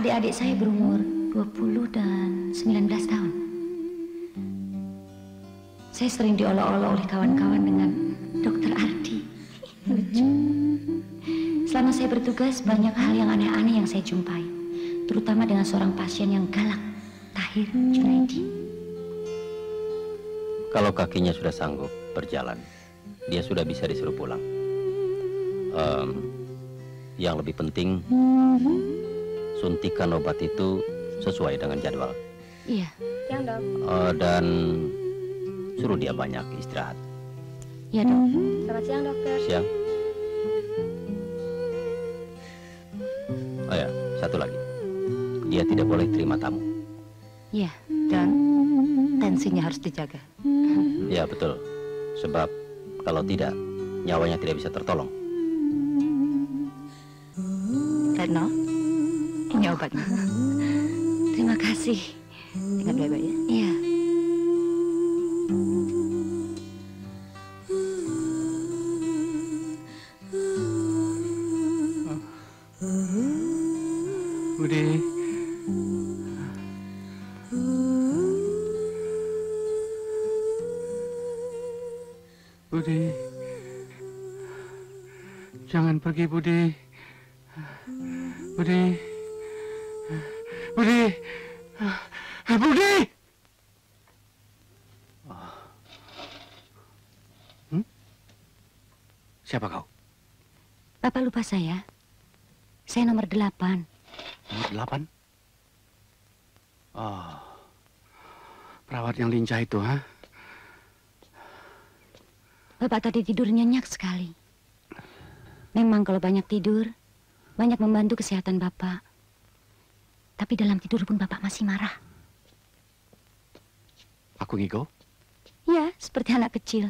Adik-adik saya berumur 20 dan 19 tahun. Saya sering diolok-olok oleh kawan-kawan dengan Dokter Ardi. Lucu. Selama saya bertugas, banyak hal yang aneh-aneh yang saya jumpai. Terutama dengan seorang pasien yang galak, Tahir Junaidi. Kalau kakinya sudah sanggup berjalan, dia sudah bisa disuruh pulang. Yang lebih penting, suntikan obat itu sesuai dengan jadwal. Iya. Siang, Dok. Dan suruh dia banyak istirahat. Iya, Dok. Selamat siang, dokter. Siang. Oh ya, satu lagi. Dia tidak boleh terima tamu. Iya, dan tensinya harus dijaga. Ya, betul. Sebab kalau tidak, nyawanya tidak bisa tertolong. Retno, ini obatnya. Terima kasih. Ingat baik-baik ya. Iya. Budi. Budi. Jangan pergi, Budi. Budi. Budi. Budi. Siapa kau? Bapak lupa saya. Saya nomor 8. Nomor 8? Oh. Perawat yang lincah itu, ha? Bapak tadi tidur nyenyak sekali. Memang kalau banyak tidur, banyak membantu kesehatan Bapak. Tapi dalam tidur pun Bapak masih marah. Aku ngigo? Ya, seperti anak kecil.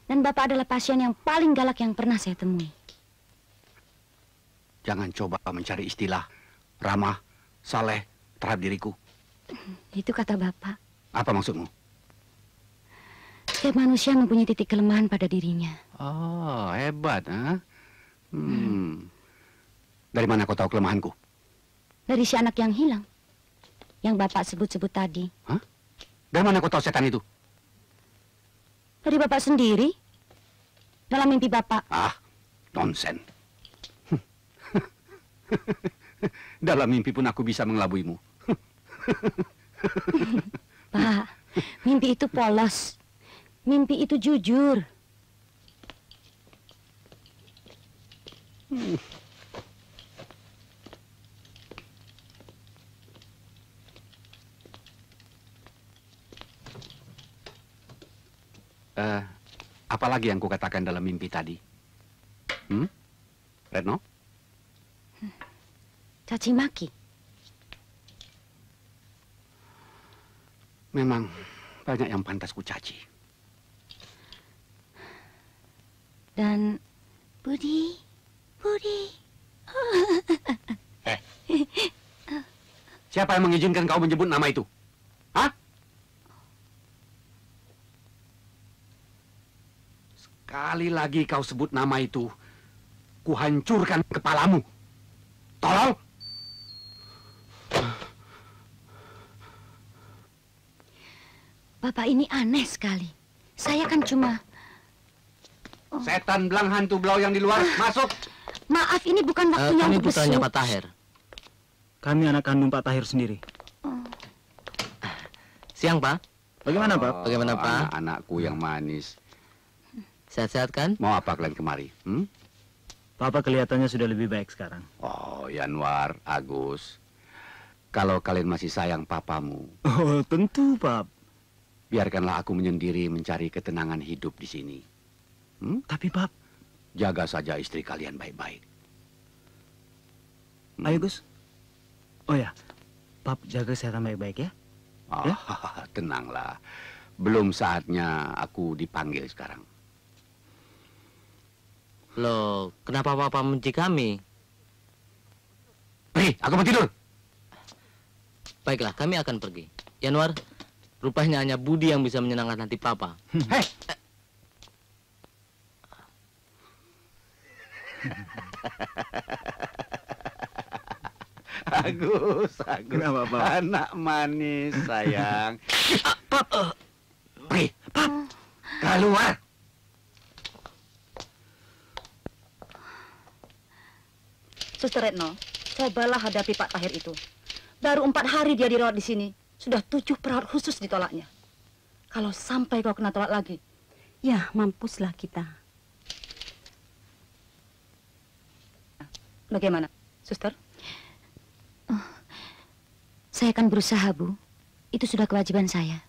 Dan Bapak adalah pasien yang paling galak yang pernah saya temui. Jangan coba mencari istilah ramah, saleh terhadap diriku. Itu kata Bapak. Apa maksudmu? Setiap manusia mempunyai titik kelemahan pada dirinya. Oh, hebat, ha? Dari mana kau tahu kelemahanku? Dari si anak yang hilang. Yang Bapak sebut-sebut tadi. Hah? Dari mana kau tahu setan itu? Dari Bapak sendiri. Dalam mimpi Bapak. Ah, nonsen. Dalam mimpi pun aku bisa mengelabuimu. Pak, mimpi itu polos. Mimpi itu jujur. Apalagi yang kukatakan dalam mimpi tadi? Retno? Caci maki. Memang banyak yang pantas kucaci. Dan Budi. Siapa yang mengizinkan kau menyebut nama itu? Hah? Sekali lagi kau sebut nama itu, kuhancurkan kepalamu. Tolong! Bapak ini aneh sekali. Saya kan cuma... Setan belang hantu belau yang di luar, masuk! Maaf, ini bukan waktunya Kami untuk putranya besuk. Pak Tahir. Kami anak kandung Pak Tahir sendiri. Siang, Pak. Bagaimana, Pak? Bagaimana, Pak? Anak-anakku yang manis. Sehat-sehat kan? Mau apa kalian kemari? Papa kelihatannya sudah lebih baik sekarang. Oh, Yanwar, Agus. Kalau kalian masih sayang papamu, Oh, tentu, Pak. biarkanlah aku menyendiri mencari ketenangan hidup di sini. Tapi, Pak... Jaga saja istri kalian baik-baik. Ayo, Gus. Oh ya, Pap jaga kesehatan baik-baik ya. Ya? Tenanglah. Belum saatnya aku dipanggil sekarang. Loh, kenapa Papa membenci kami? Pergi, aku mau tidur. Baiklah, kami akan pergi. Yanwar, rupanya hanya Budi yang bisa menyenangkan hati Papa. Hei! Agus, Agus. Kenapa, Pap? Anak manis, sayang. Pap, Pergi, keluar. Suster Retno, cobalah hadapi Pak Tahir itu. Baru 4 hari dia dirawat di sini, sudah 7 perawat khusus ditolaknya. Kalau sampai kau kena tolak lagi, ya mampuslah kita. Bagaimana, Suster? Saya akan berusaha, Bu. Itu sudah kewajiban saya.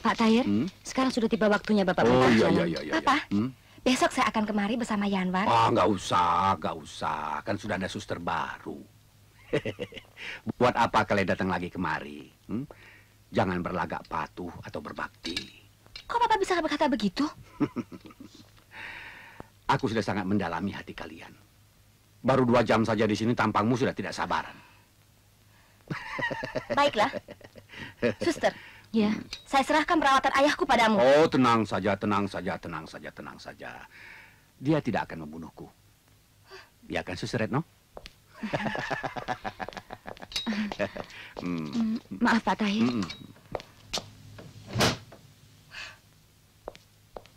Pak Tahir, sekarang sudah tiba waktunya Bapak Oh berangkat iya, jalan. iya, iya. Apa? Hmm? Besok saya akan kemari bersama Yanwar. Ah, nggak usah, nggak usah. Kan sudah ada suster baru. Buat apa kalian datang lagi kemari? Jangan berlagak patuh atau berbakti. Kok Bapak bisa berkata begitu? Aku sudah sangat mendalami hati kalian. Baru 2 jam saja di sini tampangmu sudah tidak sabaran. Baiklah. Suster, Ya, saya serahkan perawatan ayahku padamu. Oh, tenang saja, tenang saja, tenang saja, tenang saja. Dia tidak akan membunuhku. Ya kan, Suster Retno? maaf Pak Tahir.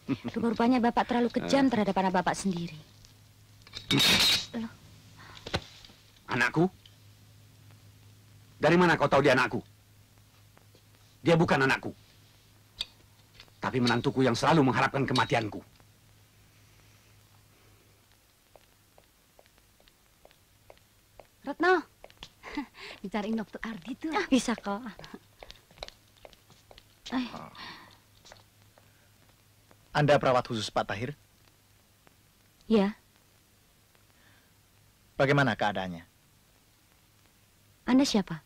Rupa-rupanya Bapak terlalu kejam terhadap anak Bapak sendiri. Anakku? Dari mana kau tahu dia anakku? Dia bukan anakku. Tapi menantuku yang selalu mengharapkan kematianku. Retno, dicariin Dokter Ardi tuh. Bisa kok. Anda perawat khusus Pak Tahir? Ya, Bagaimana keadaannya? Anda siapa?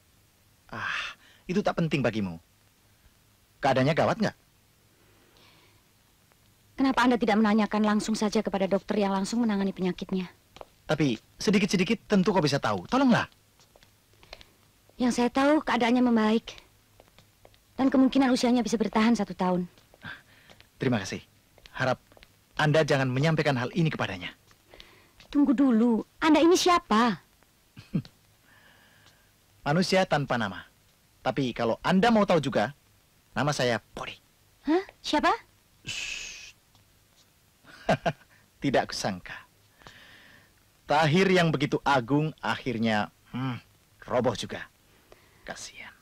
Itu tak penting bagimu. Keadaannya gawat nggak? Kenapa Anda tidak menanyakan langsung saja kepada dokter yang langsung menangani penyakitnya? Tapi sedikit-sedikit tentu kau bisa tahu. Tolonglah. Yang saya tahu keadaannya membaik. Dan kemungkinan usianya bisa bertahan 1 tahun. Terima kasih. Harap Anda jangan menyampaikan hal ini kepadanya. Tunggu dulu, Anda ini siapa? Manusia tanpa nama. Tapi kalau Anda mau tahu juga, nama saya Pori. Hah? Siapa? Tidak kusangka. Tahir yang begitu agung akhirnya roboh juga. Kasihan.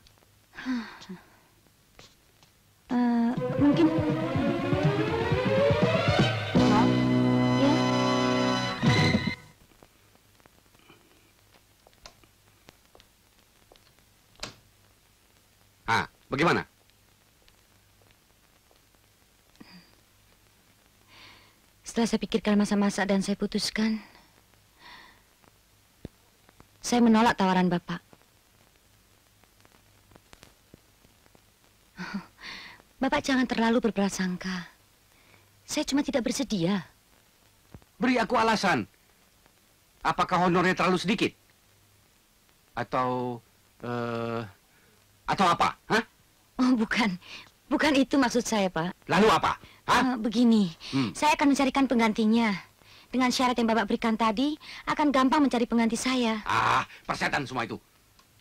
Mungkin... Ya, Bagaimana? setelah saya pikirkan masa-masa dan saya putuskan, saya menolak tawaran Bapak. Bapak jangan terlalu berprasangka. Saya cuma tidak bersedia. Beri aku alasan. Apakah honornya terlalu sedikit? Atau apa? Hah? Oh, bukan. Bukan itu maksud saya, Pak. Lalu apa? Hah? Begini, saya akan mencarikan penggantinya. Dengan syarat yang Bapak berikan tadi, akan gampang mencari pengganti saya. Persetan semua itu.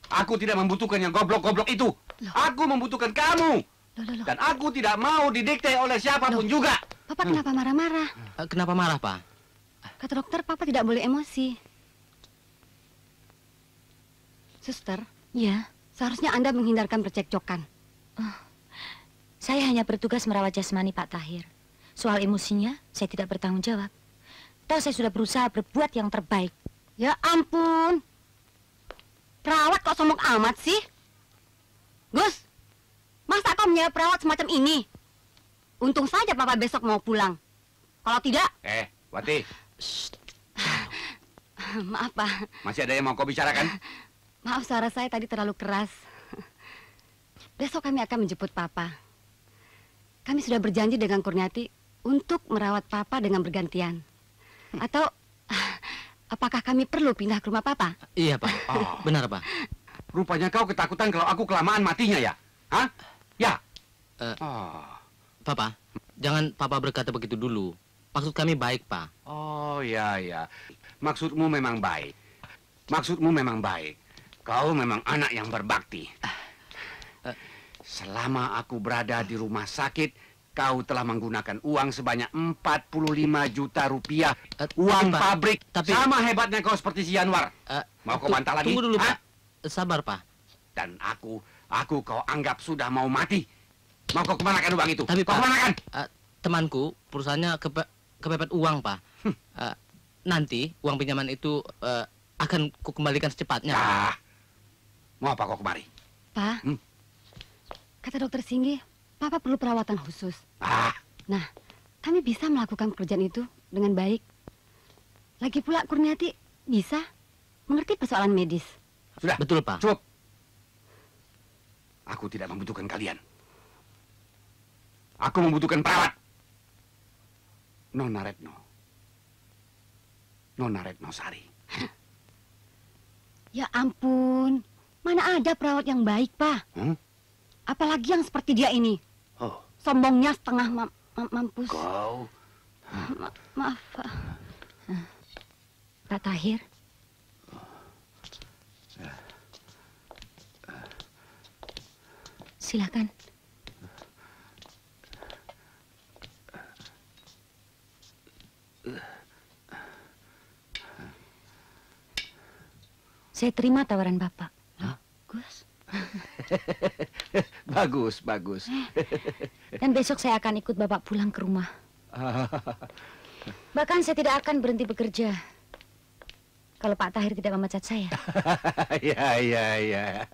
Aku tidak membutuhkan yang goblok-goblok itu. Aku membutuhkan kamu. Loh. Dan aku tidak mau didikte oleh siapapun juga. Papa kenapa marah-marah? Kenapa marah, Pak? Kata dokter, Papa tidak boleh emosi. Suster, Ya, seharusnya Anda menghindarkan percekcokan. saya hanya bertugas merawat jasmani Pak Tahir. Soal emosinya, saya tidak bertanggung jawab. Toh saya sudah berusaha berbuat yang terbaik. Ya ampun. Perawat kok sombong amat sih? Gus, masa kau menyewa perawat semacam ini? Untung saja Papa besok mau pulang. Kalau tidak... Wati, Maaf, Pak. masih ada yang mau kau bicarakan? Maaf, suara saya tadi terlalu keras. Besok kami akan menjemput Papa. Kami sudah berjanji dengan Kurniati untuk merawat Papa dengan bergantian. Atau, apakah kami perlu pindah ke rumah Papa? Iya, Pak. Benar, Pak. Rupanya kau ketakutan kalau aku kelamaan matinya ya? Hah? Ya? Papa, jangan Papa berkata begitu dulu. Maksud kami baik, Pak. Oh, ya. Maksudmu memang baik. Maksudmu memang baik. Kau memang anak yang berbakti. Selama aku berada di rumah sakit, kau telah menggunakan uang sebanyak 45 juta rupiah. Uang Pak, pabrik. tapi- Sama hebatnya kau seperti si Yanwar. Mau kau bantah lagi? Tunggu dulu, Hah? Pak. Sabar, Pak. Dan aku kau anggap sudah mau mati. Mau kau kemanakan uang itu? Tapi, kau Pak, kemanakan? temanku, perusahaannya kepepet uang, Pak. Nanti uang pinjaman itu akan kukembalikan secepatnya. Nah, mau apa kau kemari? Pak, Hmm? kata dokter Singgi, Papa perlu perawatan khusus. Nah, kami bisa melakukan pekerjaan itu dengan baik. Lagi pula Kurniati bisa mengerti persoalan medis. Sudah. Betul, Pak. Cukup. Aku tidak membutuhkan kalian. Aku membutuhkan perawat. Nona Retno. Nona Retno Sari. Ya ampun, mana ada perawat yang baik, Pak? Apalagi yang seperti dia ini. Oh, Sombongnya setengah mampus. kau. Maaf, Pak. Pak Tahir. Silakan. Saya terima tawaran Bapak. Bagus. Bagus, bagus. Dan besok saya akan ikut Bapak pulang ke rumah. Bahkan saya tidak akan berhenti bekerja kalau Pak Tahir tidak memecat saya. Ya.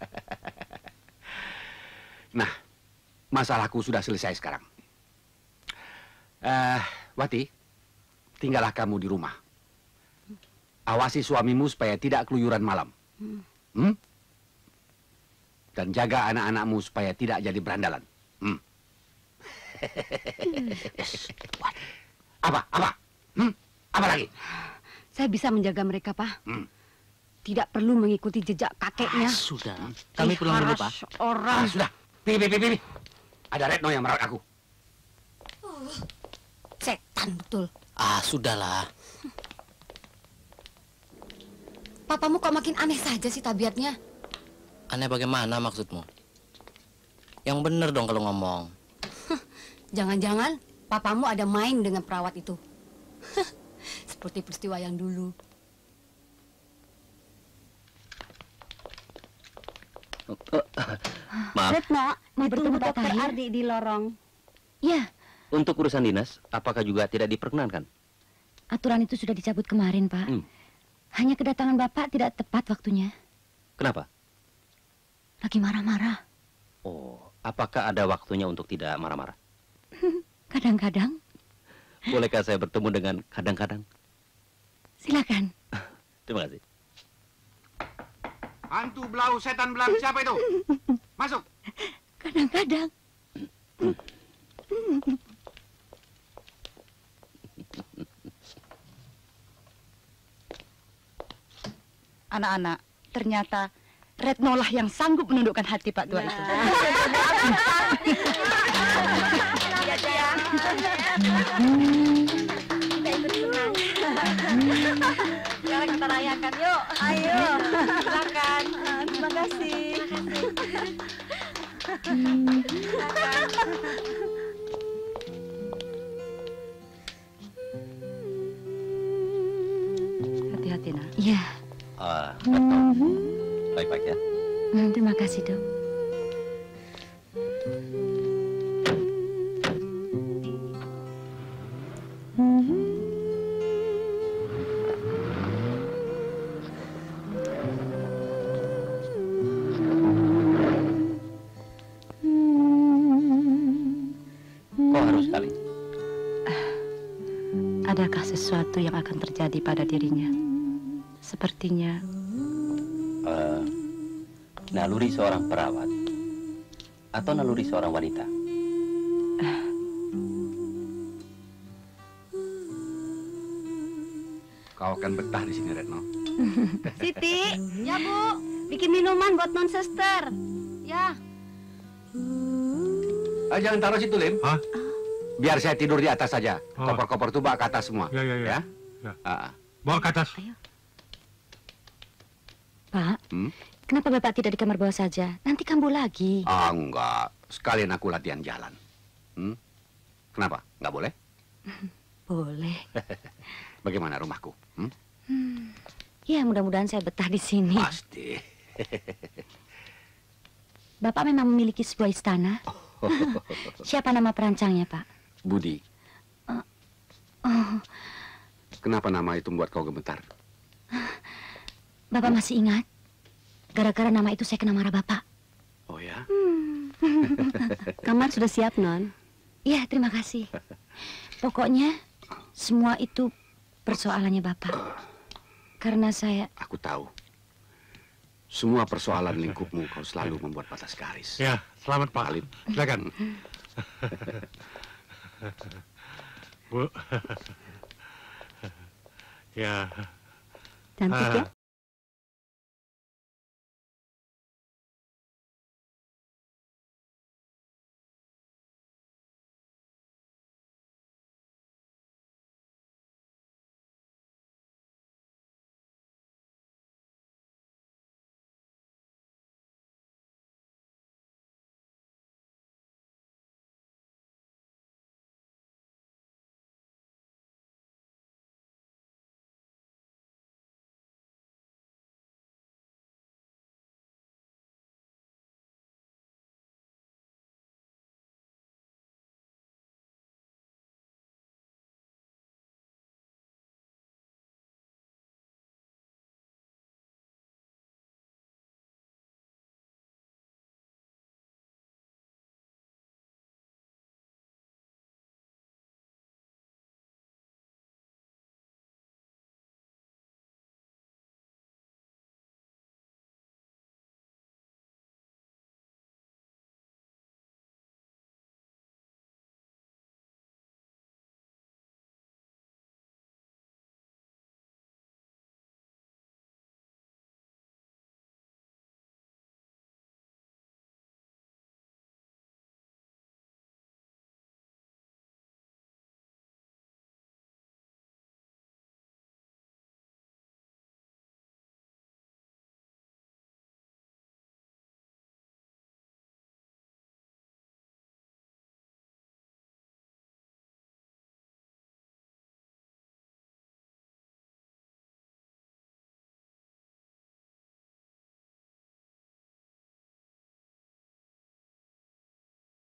Nah, masalahku sudah selesai sekarang. Wati, tinggallah kamu di rumah. Awasi suamimu supaya tidak keluyuran malam. Dan jaga anak-anakmu supaya tidak jadi berandalan. Apa? Apa lagi? Saya bisa menjaga mereka, Pak. Tidak perlu mengikuti jejak kakeknya. Sudah. Kami pulang dulu, Pak. Orang. Sudah. Pilih. Ada Retno yang merawat aku. Setan betul. Sudahlah. Papamu kok makin aneh saja sih tabiatnya? Aneh bagaimana maksudmu? Yang benar dong kalau ngomong. Jangan-jangan papamu ada main dengan perawat itu. Seperti peristiwa yang dulu. Maaf, Retno, mau bertemu Pak Dokter Tahir? Ardi di lorong. Ya, untuk urusan dinas, apakah juga tidak diperkenankan? aturan itu sudah dicabut kemarin, Pak. Hanya kedatangan Bapak tidak tepat waktunya. Kenapa? Lagi marah-marah. Oh, apakah ada waktunya untuk tidak marah-marah? Kadang-kadang. Bolehkah saya bertemu dengan kadang-kadang? Silakan. Terima kasih. Hantu belau setan belang siapa itu? Masuk. Kadang-kadang. Anak-anak, ternyata Retno lah yang sanggup menundukkan hati Pak Tua itu. Sekarang kita rayakan, yuk. Ayo, silakan. Terima kasih. Hati-hati, nak. Iya. Baik-baik ya. Terima kasih, Dok. Kok harus sekali? Adakah sesuatu yang akan terjadi pada dirinya? Sepertinya Naluri seorang perawat atau naluri seorang wanita? Kau akan betah di sini, Retno. Siti, ya Bu, bikin minuman buat non sister. Ya. Jangan taruh situ, Lim. Hah? Biar saya tidur di atas saja. Oh. Koper-koper tuh bawa ke atas semua. Ya. Ya? Ya. Bawa ke atas. Ayo. Pak, kenapa Bapak tidak di kamar bawah saja? Nanti kambuh lagi. Ah, enggak. Sekalian aku latihan jalan. Kenapa? Nggak boleh? Boleh. Bagaimana rumahku? Ya, mudah-mudahan saya betah di sini. Pasti. Bapak memang memiliki sebuah istana? Siapa nama perancangnya, Pak? Budi. Oh, Kenapa nama itu membuat kau gemetar? Bapak masih ingat? Gara-gara nama itu saya kena marah Bapak. Oh ya? Kamar sudah siap, Non. Iya, terima kasih. Pokoknya semua itu persoalannya Bapak. Karena saya... Aku tahu. Semua persoalan lingkupmu kau selalu membuat batas garis. Ya, selamat Pak. Khalid. Silakan. Bu. Ya. Cantik ya?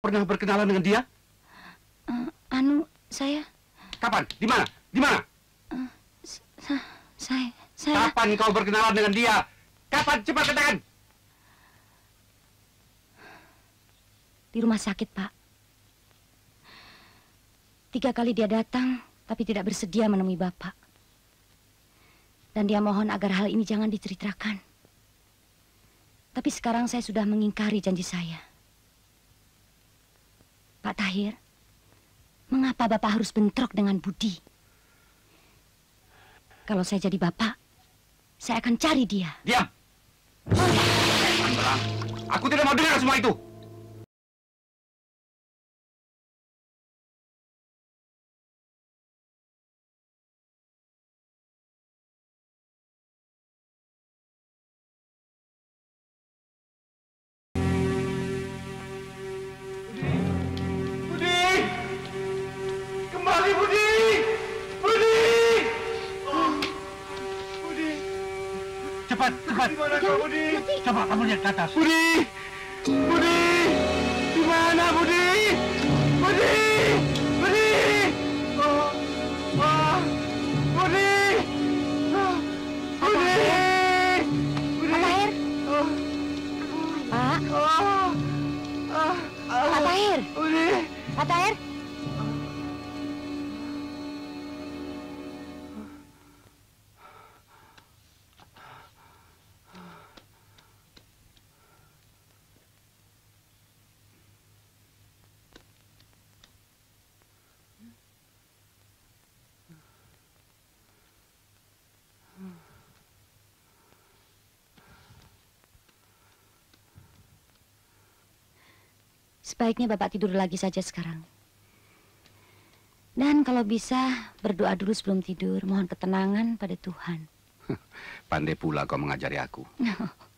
Pernah berkenalan dengan dia? Saya... Kapan? Di mana? Di mana? Saya... Kapan kau berkenalan dengan dia? Kapan? Cepat katakan! Di rumah sakit, Pak. 3 kali dia datang, tapi tidak bersedia menemui Bapak. Dan dia mohon agar hal ini jangan diceritakan. Tapi sekarang saya sudah mengingkari janji saya. Pak Tahir, mengapa Bapak harus bentrok dengan Budi? Kalau saya jadi Bapak, saya akan cari dia. Diam! Aku tidak mau dengar semua itu! Cepat, cepat. Di mana kau, Budi? Coba kamu lihat ke atas. Budi! Budi! Di mana, Budi? Budi! Budi! Oh, oh, Budi! Oh, Budi! Budi! Pak Tahir? Oh, Pak? oh, Pak Tahir? Budi! Pak Tahir? Sebaiknya Bapak tidur lagi saja sekarang. Dan kalau bisa, berdoa dulu sebelum tidur. Mohon ketenangan pada Tuhan. Pandai pula kau mengajari aku.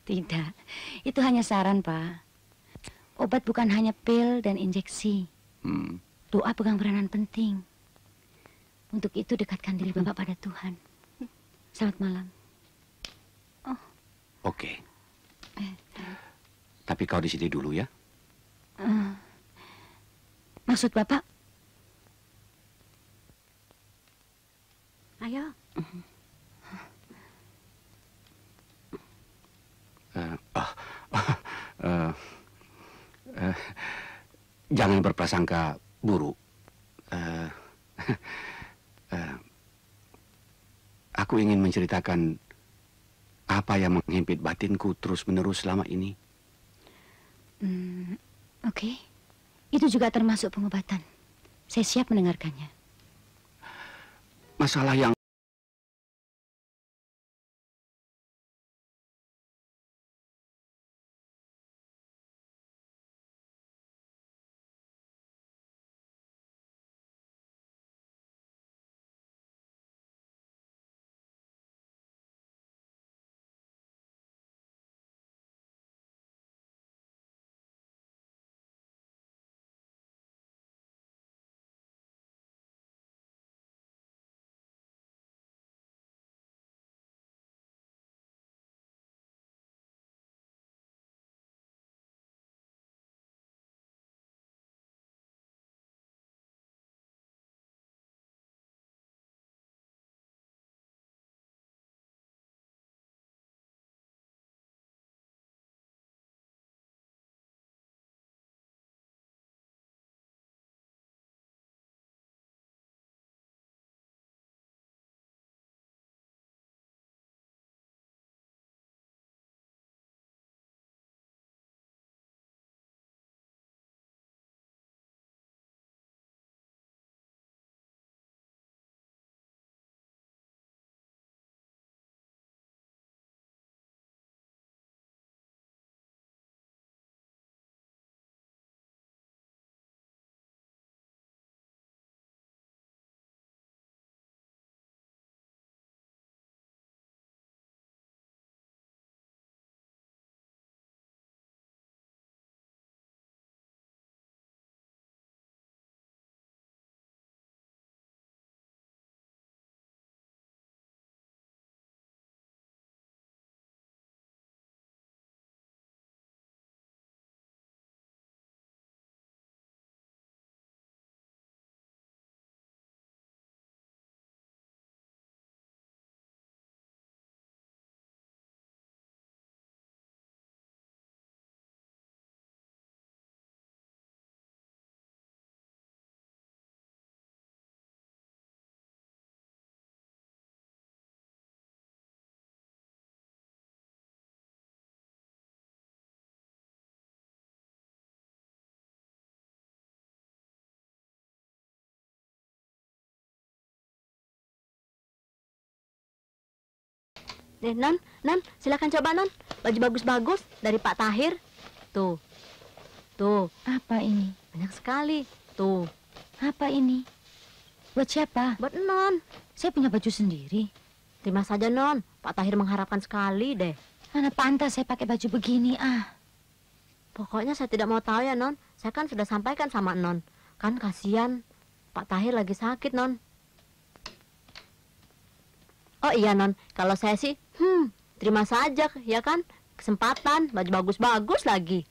Tidak, itu hanya saran, Pak. Obat bukan hanya pil dan injeksi. Doa pegang peranan penting. Untuk itu dekatkan diri Bapak pada Tuhan. Selamat malam. Oke. Tapi kau di sini dulu ya. Maksud Bapak? Ayo. Jangan berprasangka buruk. Aku ingin menceritakan apa yang menghimpit batinku terus-menerus selama ini. Oke. Itu juga termasuk pengobatan. Saya siap mendengarkannya. Masalah yang Non, silakan coba Non. Baju bagus-bagus dari Pak Tahir. Tuh. Apa ini? Banyak sekali. Tuh. Apa ini? Buat siapa? Buat Non. Saya punya baju sendiri. Terima saja Non. Pak Tahir mengharapkan sekali deh. Mana pantas saya pakai baju begini, Pokoknya saya tidak mau tahu ya Non. Saya kan sudah sampaikan sama Non. Kan kasihan Pak Tahir lagi sakit Non. Oh iya Non, kalau saya sih, terima saja ya kan. Kesempatan, baju bagus-bagus lagi.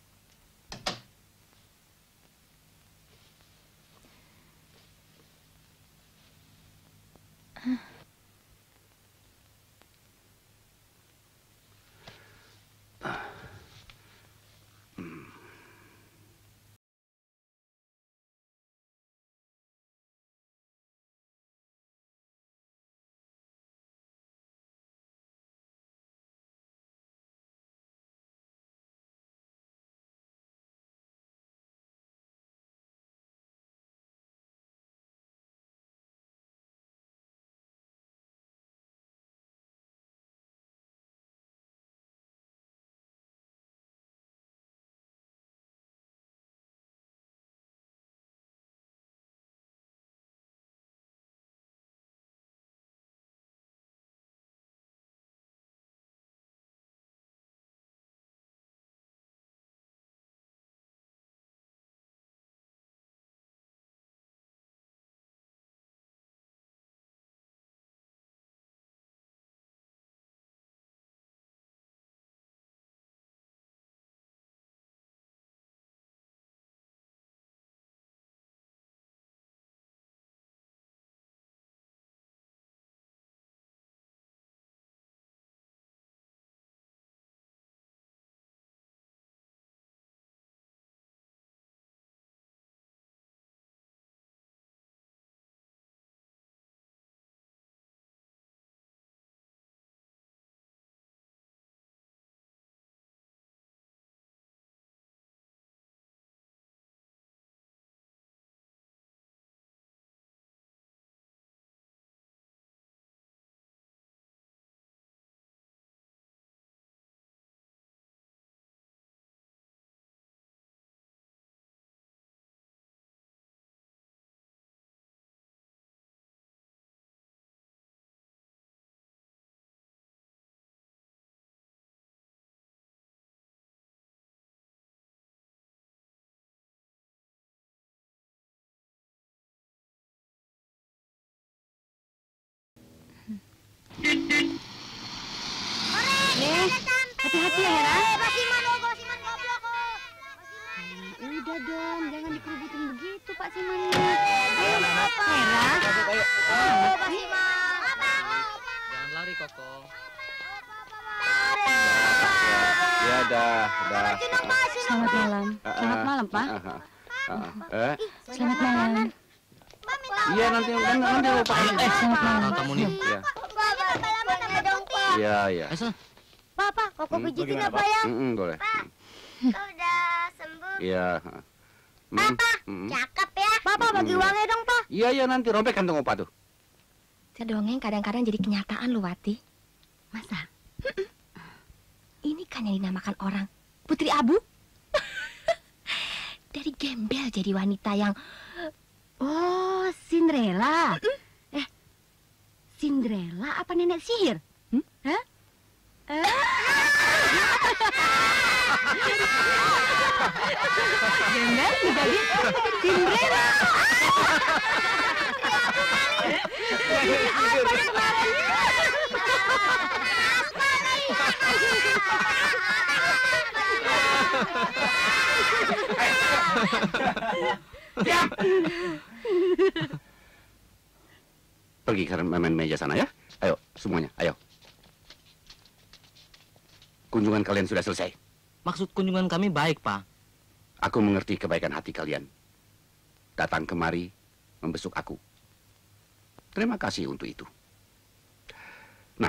kasih ya, Hera. Pak Siman goblok. Udah dong, jangan dikerubutin begitu, Pak Simannya. Ayo, Hera. Pak Siman. Jangan lari, Koko. Ya, dah. Selamat malam. Selamat malam, Pak. Selamat malam. Iya, nanti lupa. Selamat malam. Kamu nih. Ya. Iya. Iya. Papa, Koko pijitin apa ya? Boleh. Kau udah sembuh. Iya. Papa, cakep ya. Papa bagi uangnya dong, Pak. Iya, nanti robek kantong opa tuh. Sedongeng kadang-kadang jadi kenyataan loh, Wati. Masa? Ini kan yang dinamakan orang Putri Abu. Dari gembel jadi wanita yang... Oh, Cinderella. Cinderella apa nenek sihir? Hah? Gembel menjadi Cinderella. Pergi ke main meja sana ya. Ayo, semuanya, ayo. Kunjungan kalian sudah selesai. Maksud kunjungan kami baik, Pak. Aku mengerti kebaikan hati kalian. Datang kemari, membesuk aku. Terima kasih untuk itu. Nah,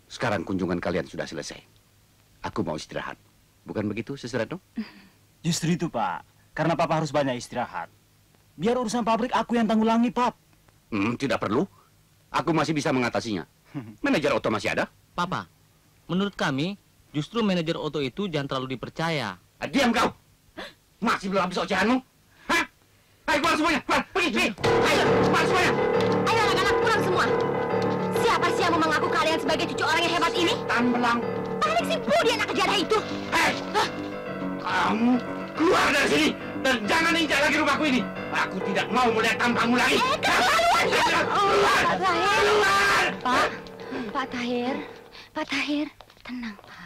sekarang kunjungan kalian sudah selesai. Aku mau istirahat. Bukan begitu, Sister Retno? Justru itu, Pak. Karena Papa harus banyak istirahat. Biar urusan pabrik aku yang tanggulangi, Pap. Tidak perlu. Aku masih bisa mengatasinya. Manajer Otto masih ada. Papa, menurut kami, justru manajer Otto itu jangan terlalu dipercaya. Diam kau! Masih belum habis ocehanmu? Hah? Ayo keluar semuanya! Keluar! Pergi! Ayo! Keluar semuanya! Ayo anak-anak pulang semua. Siapa sih yang mau mengaku kalian sebagai cucu orang yang hebat ini? Tan belang. Paling si Budi anak kejadah itu. Hei! Kamu keluar dari sini! Dan jangan injak lagi rumahku ini! Aku tidak mau melihat tampangmu lagi! Keterlaluan ya! Keluar! Pak Tahir! Keluar! Pak Tahir! Pak Tahir! Tenang, Pak.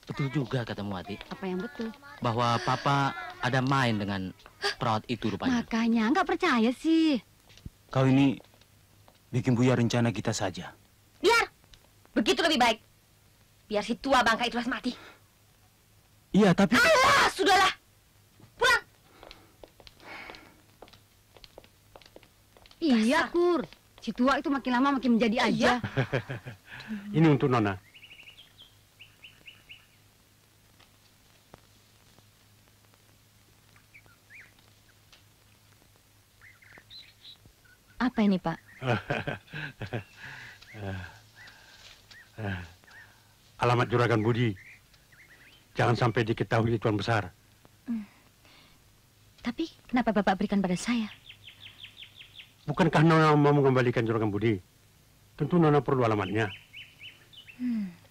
Betul juga katamu, Wati. Apa yang betul? Bahwa Papa ada main dengan perawat itu rupanya. Makanya nggak percaya sih. Kau ini bikin buyar rencana kita saja. Biar! Begitu lebih baik. Biar si tua bangka itu mati. Iya, tapi... Alah, sudahlah. Pulang. Iya, Kur. Si tua itu makin lama makin menjadi aja. Ini untuk Nona. Apa ini, Pak? Alamat Juragan Budi. Jangan sampai diketahui Tuan Besar. Tapi kenapa Bapak berikan pada saya? Bukankah Nona mau mengembalikan Juragan Budi? Tentu Nona perlu alamatnya.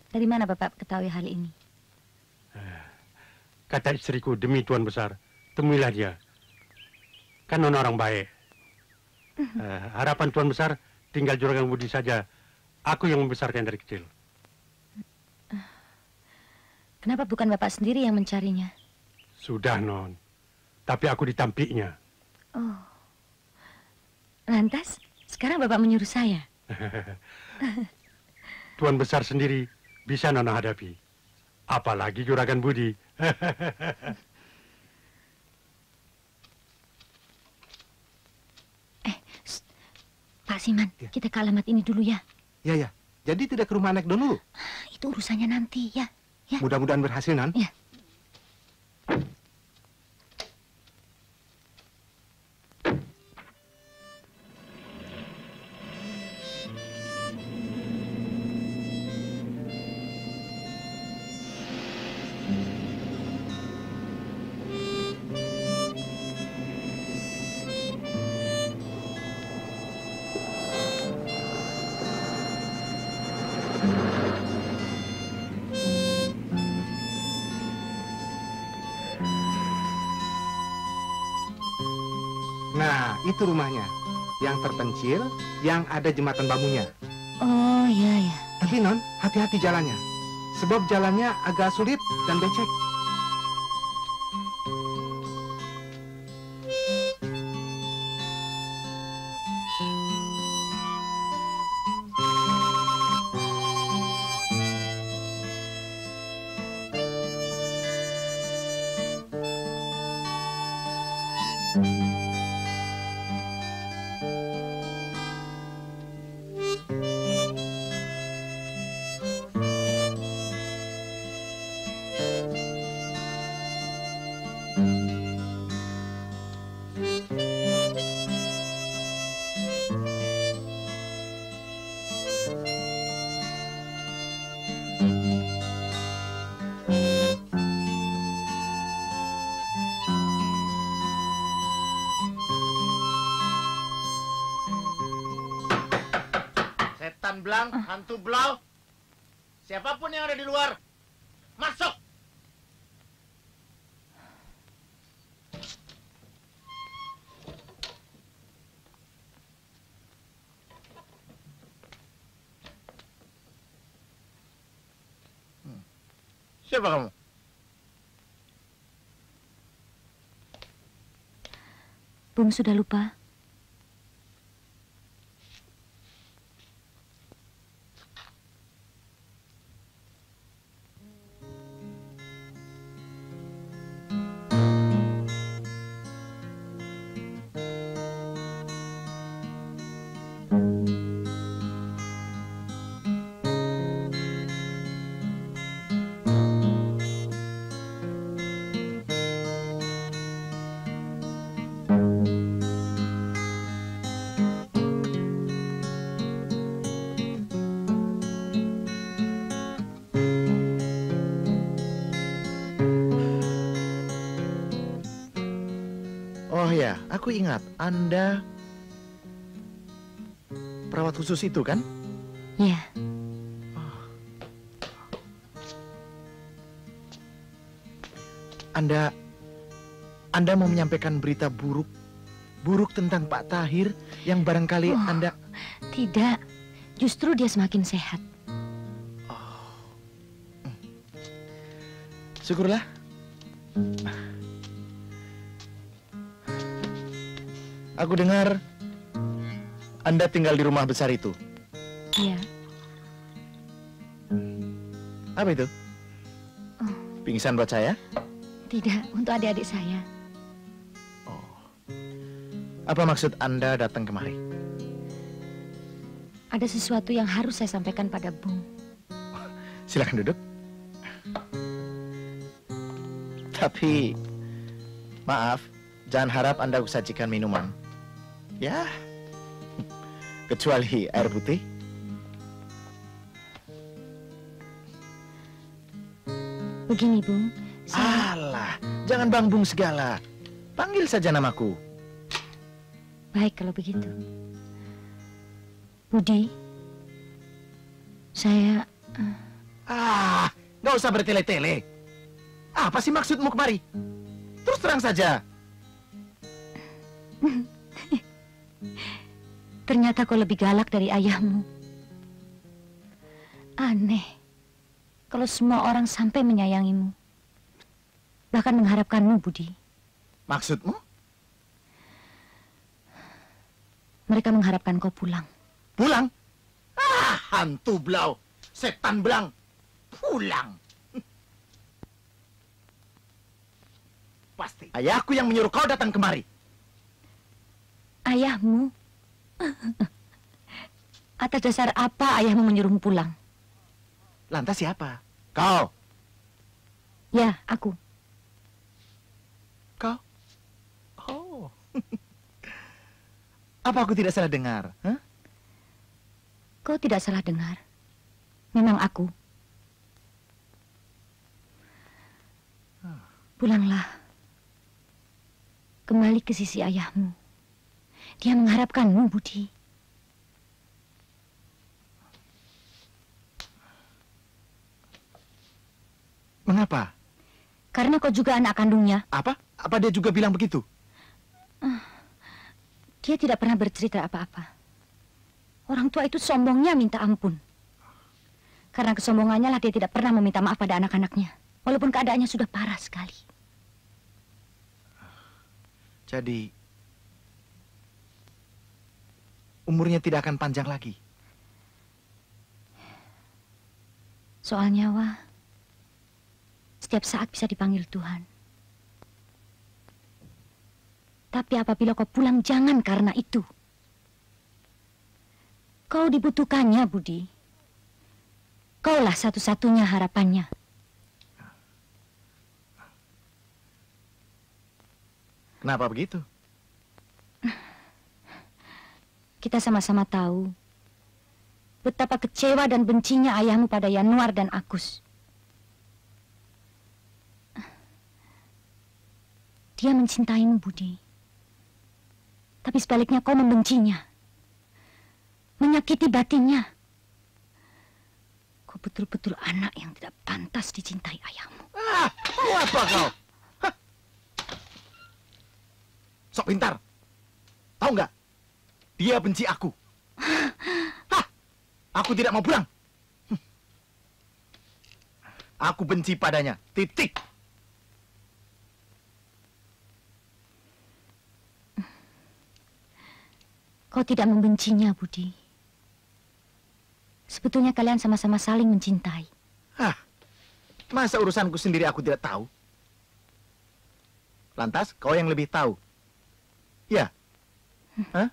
Dari mana Bapak ketahui hal ini? Kata istriku, demi Tuan Besar, temuilah dia. Kan Nona orang baik. Harapan Tuan Besar tinggal Juragan Budi saja. Aku yang membesarkan dari kecil. Kenapa bukan Bapak sendiri yang mencarinya? Sudah, Non. Tapi aku ditampiknya. Oh. Lantas, sekarang Bapak menyuruh saya? Tuan Besar sendiri bisa Nona hadapi. Apalagi Juragan Budi. Pak Siman, kita ke alamat ini dulu ya. Ya. Jadi tidak ke rumah Nek dulu. Itu urusannya nanti ya. Mudah-mudahan berhasil, Non. Ya. Nah, itu rumahnya. Yang terpencil, yang ada jembatan bambunya. Oh, iya. Tapi, Non, hati-hati jalannya. Sebab jalannya agak sulit dan becek. Setan belang, hantu belau, siapapun yang ada di luar, masuk! Siapa kamu? Bung sudah lupa? Oh ya, aku ingat Anda perawat khusus itu kan? Iya. Anda mau menyampaikan berita buruk tentang Pak Tahir yang barangkali Anda... Tidak, justru dia semakin sehat. Syukurlah. Aku dengar Anda tinggal di rumah besar itu. Iya. Apa itu? Pingsan buat saya? Tidak, untuk adik-adik saya. Apa maksud Anda datang kemari? Ada sesuatu yang harus saya sampaikan pada Bung. Silakan duduk. Tapi, maaf, jangan harap Anda sajikan minuman. Ya, kecuali air putih. Begini, Bung. Alah, jangan Bang Bung segala. Panggil saja namaku. Baik kalau begitu. Budi, saya... Nggak usah bertele-tele. Apa sih maksudmu kemari? Terus terang saja. Ternyata kau lebih galak dari ayahmu. Aneh, kalau semua orang sampai menyayangimu. Bahkan mengharapkanmu, Budi. Maksudmu? Mereka mengharapkan kau pulang. Pulang? Hantu belau, setan belang. Pulang. Pasti ayahku yang menyuruh kau datang kemari. Ayahmu? Atas dasar apa ayahmu menyuruhmu pulang? Lantas siapa? Kau? Ya, aku. Kau? Oh. Apa aku tidak salah dengar? Huh? Kau tidak salah dengar. Memang aku. Pulanglah. Kembali ke sisi ayahmu. Dia mengharapkanmu, Budi. Mengapa? Karena kau juga anak kandungnya. Apa? Apa dia juga bilang begitu? Dia tidak pernah bercerita apa-apa. Orang tua itu sombongnya minta ampun. Karena kesombongannya lah dia tidak pernah meminta maaf pada anak-anaknya. Walaupun keadaannya sudah parah sekali. Jadi, umurnya tidak akan panjang lagi. Soal nyawa, setiap saat bisa dipanggil Tuhan. Tapi apabila kau pulang, jangan karena itu. Kau dibutuhkannya, Budi. Kaulah satu-satunya harapannya. Kenapa begitu? Kita sama-sama tahu betapa kecewa dan bencinya ayahmu pada Yanuar dan Agus. Dia mencintaimu, Budi. Tapi sebaliknya kau membencinya. Menyakiti batinnya. Kau betul-betul anak yang tidak pantas dicintai ayahmu. Tahu apa kau? Hah? Sok pintar. Tahu nggak? Dia benci aku. Hah? Aku tidak mau pulang. Aku benci padanya. Titik. Kau tidak membencinya, Budi. Sebetulnya kalian sama-sama saling mencintai. Hah? Masa urusanku sendiri aku tidak tahu? Lantas kau yang lebih tahu? Ya? Hah?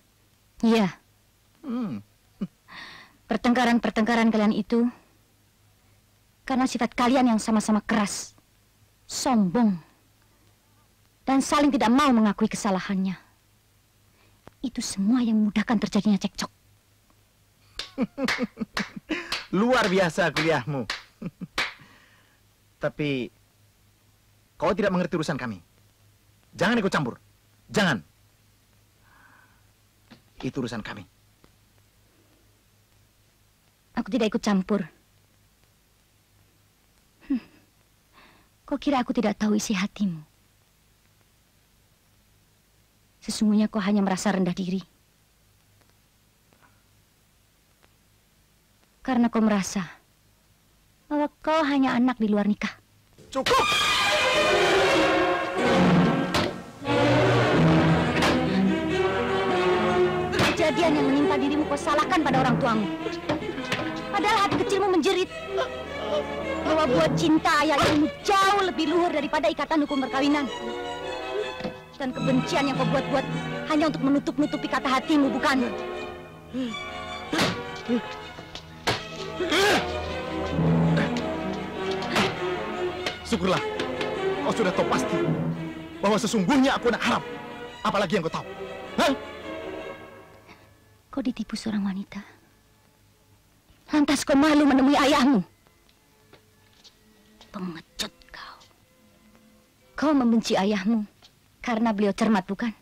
Iya. Pertengkaran-pertengkaran kalian itu karena sifat kalian yang sama-sama keras, sombong, dan saling tidak mau mengakui kesalahannya. Itu semua yang memudahkan terjadinya cekcok. Luar biasa kuliahmu. Tapi kau tidak mengerti urusan kami. Jangan ikut campur. Jangan. Itu urusan kami. Aku tidak ikut campur. Kau kira aku tidak tahu isi hatimu? Sesungguhnya kau hanya merasa rendah diri. Karena kau merasa bahwa kau hanya anak di luar nikah. Cukup! Kejadian yang menimpa dirimu kau salahkan pada orang tuamu. Padahal hati kecilmu menjerit bahwa buat cinta ayah ibumu jauh lebih luhur daripada ikatan hukum perkawinan. Dan kebencian yang kau buat-buat hanya untuk menutup-nutupi kata hatimu, bukan? Syukurlah, kau sudah tahu pasti bahwa sesungguhnya aku anak haram. Apalagi yang kau tahu? Hah? Kau ditipu seorang wanita. Lantas kau malu menemui ayahmu. Pengecut kau. Kau membenci ayahmu karena beliau cermat, bukan?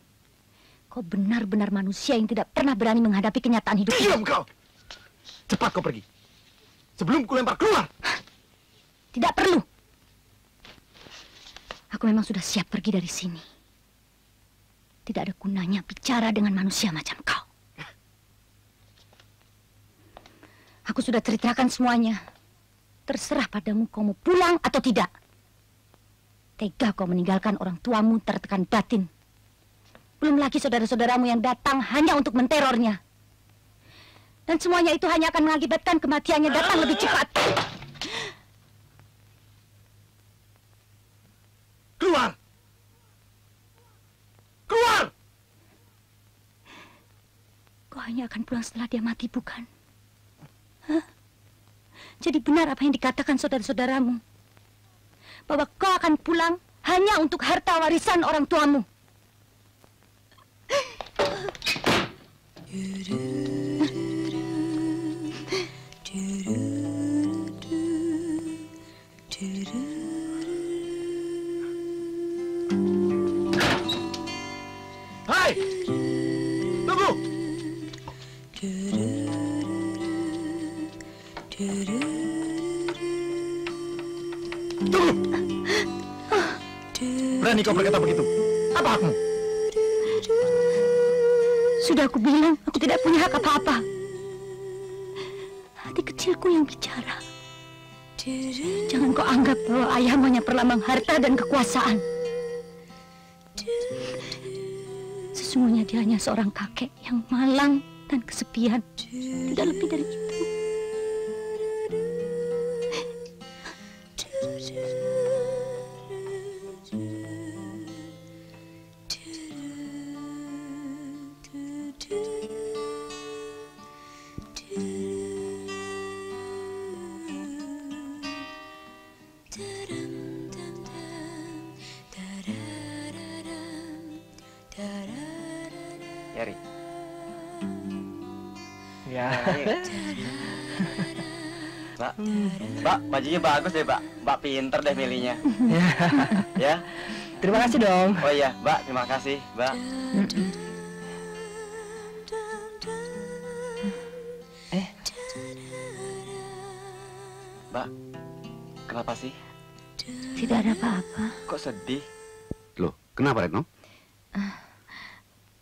Kau benar-benar manusia yang tidak pernah berani menghadapi kenyataan hidup. Diam kau! Cepat kau pergi. Sebelum ku lempar keluar. Tidak perlu. Aku memang sudah siap pergi dari sini. Tidak ada gunanya bicara dengan manusia macam kau. Aku sudah ceritakan semuanya. Terserah padamu kau mau pulang atau tidak. Tega kau meninggalkan orang tuamu tertekan batin. Belum lagi saudara-saudaramu yang datang hanya untuk menterornya. Dan semuanya itu hanya akan mengakibatkan kematiannya datang lebih cepat. Keluar! Keluar! Kau hanya akan pulang setelah dia mati, bukan? Hah? Jadi benar apa yang dikatakan saudara-saudaramu? Bahwa kau akan pulang hanya untuk harta warisan orang tuamu. Hai! Tunggu! Tunggu! Berani kau berkata begitu? Apa hakmu? Sudah aku bilang, aku tidak punya hak apa-apa. Hati kecilku yang bicara. Jangan kau anggap bahwa ayahmu hanya perlambang harta dan kekuasaan. Sesungguhnya dia hanya seorang kakek yang malang dan kesepian. Tidak lebih dari itu. Yari. Ya. Mbak, bajunya bagus deh, Mbak. Mbak pinter deh milihnya. Ya. Terima kasih dong. Oh iya, Mbak, terima kasih, Mbak. Mbak, kenapa sih? Tidak ada apa-apa. Kok sedih? Loh, kenapa Retno?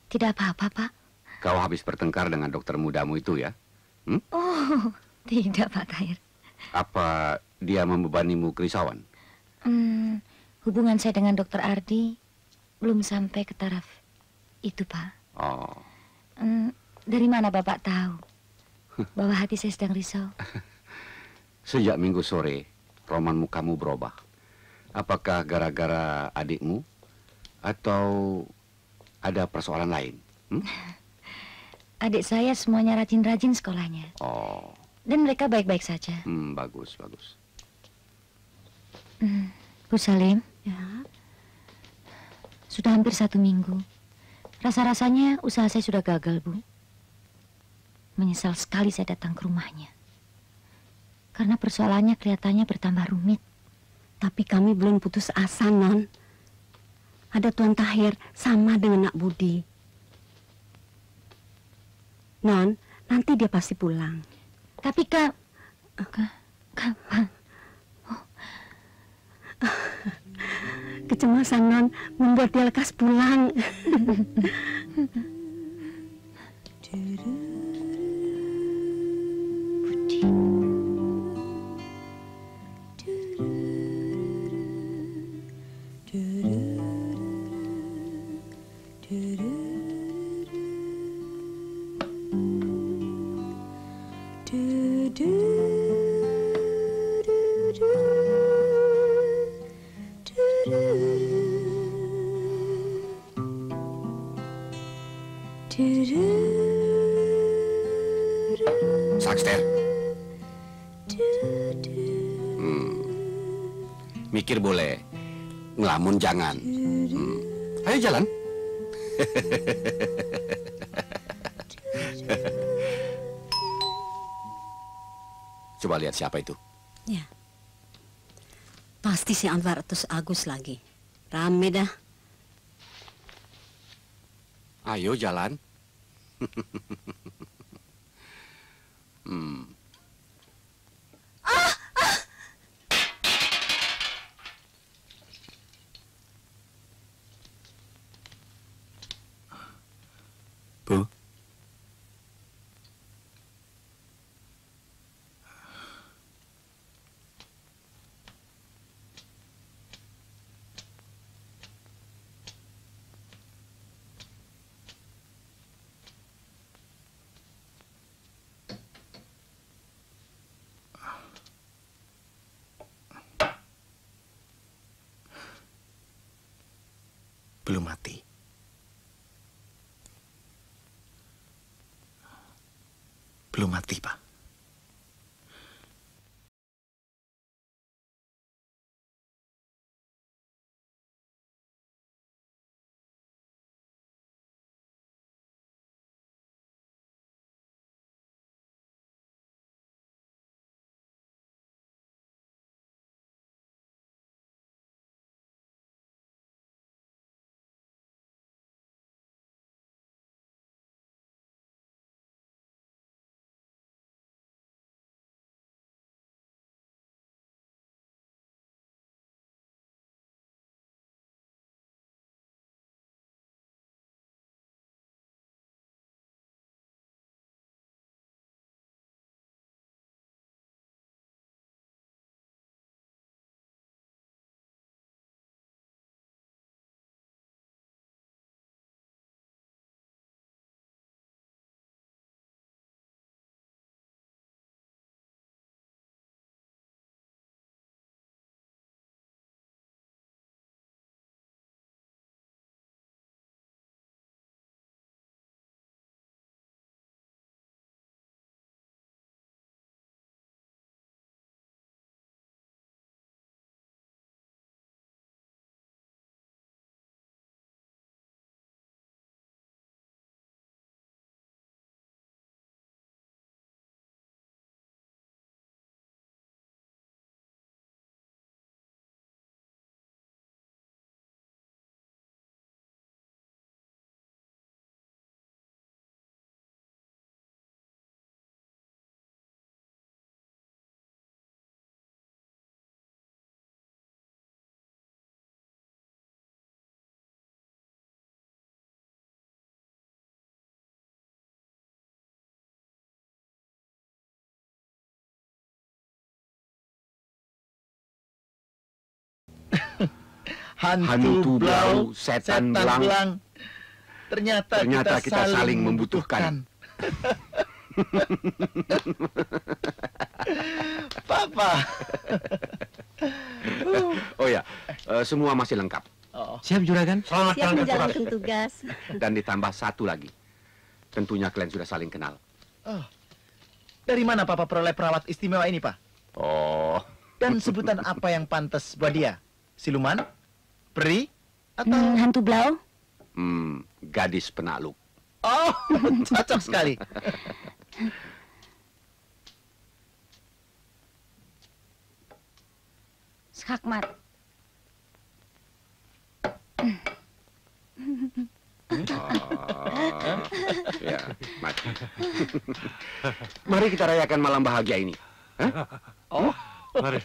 Tidak apa-apa, Pak. Kau habis bertengkar dengan dokter mudamu itu ya? Oh, tidak, Pak Tahir. Apa dia membebanimu kerisauan? Hubungan saya dengan dokter Ardi belum sampai ke taraf itu, Pak. Oh. Dari mana Bapak tahu bahwa hati saya sedang risau? Sejak minggu sore, roman mukamu berubah. Apakah gara-gara adikmu atau ada persoalan lain? Adik saya semuanya rajin-rajin sekolahnya. Oh. Dan mereka baik-baik saja. Bagus, bagus. Bu Salim. Ya. Sudah hampir 1 minggu. Rasa-rasanya usaha saya sudah gagal, Bu. Menyesal sekali saya datang ke rumahnya. Karena persoalannya kelihatannya bertambah rumit. Tapi kami belum putus asa, Non. Ada Tuan Tahir sama dengan Nak Budi. Non, nanti dia pasti pulang. Tapi kapan? Kecemasan Non membuat dia lekas pulang. Sakster. Mikir boleh, ngelamun jangan. Ayo jalan. Coba lihat siapa itu. Ya. Pasti si Anwar Atus Agus lagi. Rame dah. Ayo jalan. Bu. Belum mati. Belum mati, Pak. Hantu blau, setan belang. Ternyata kita saling membutuhkan. Papa. Oh ya, semua masih lengkap. Siap Juragan. Siap menjalankan tugas. Dan ditambah satu lagi. Tentunya kalian sudah saling kenal. Oh. Dari mana Papa peroleh perawat istimewa ini, Pak? Oh. Dan sebutan apa yang pantas buat dia? Siluman? Peri? Atau... hantu blau? Gadis penakluk. Oh, cocok sekali. Skakmat. Ya, mati. Mari kita rayakan malam bahagia ini. Oh, mari.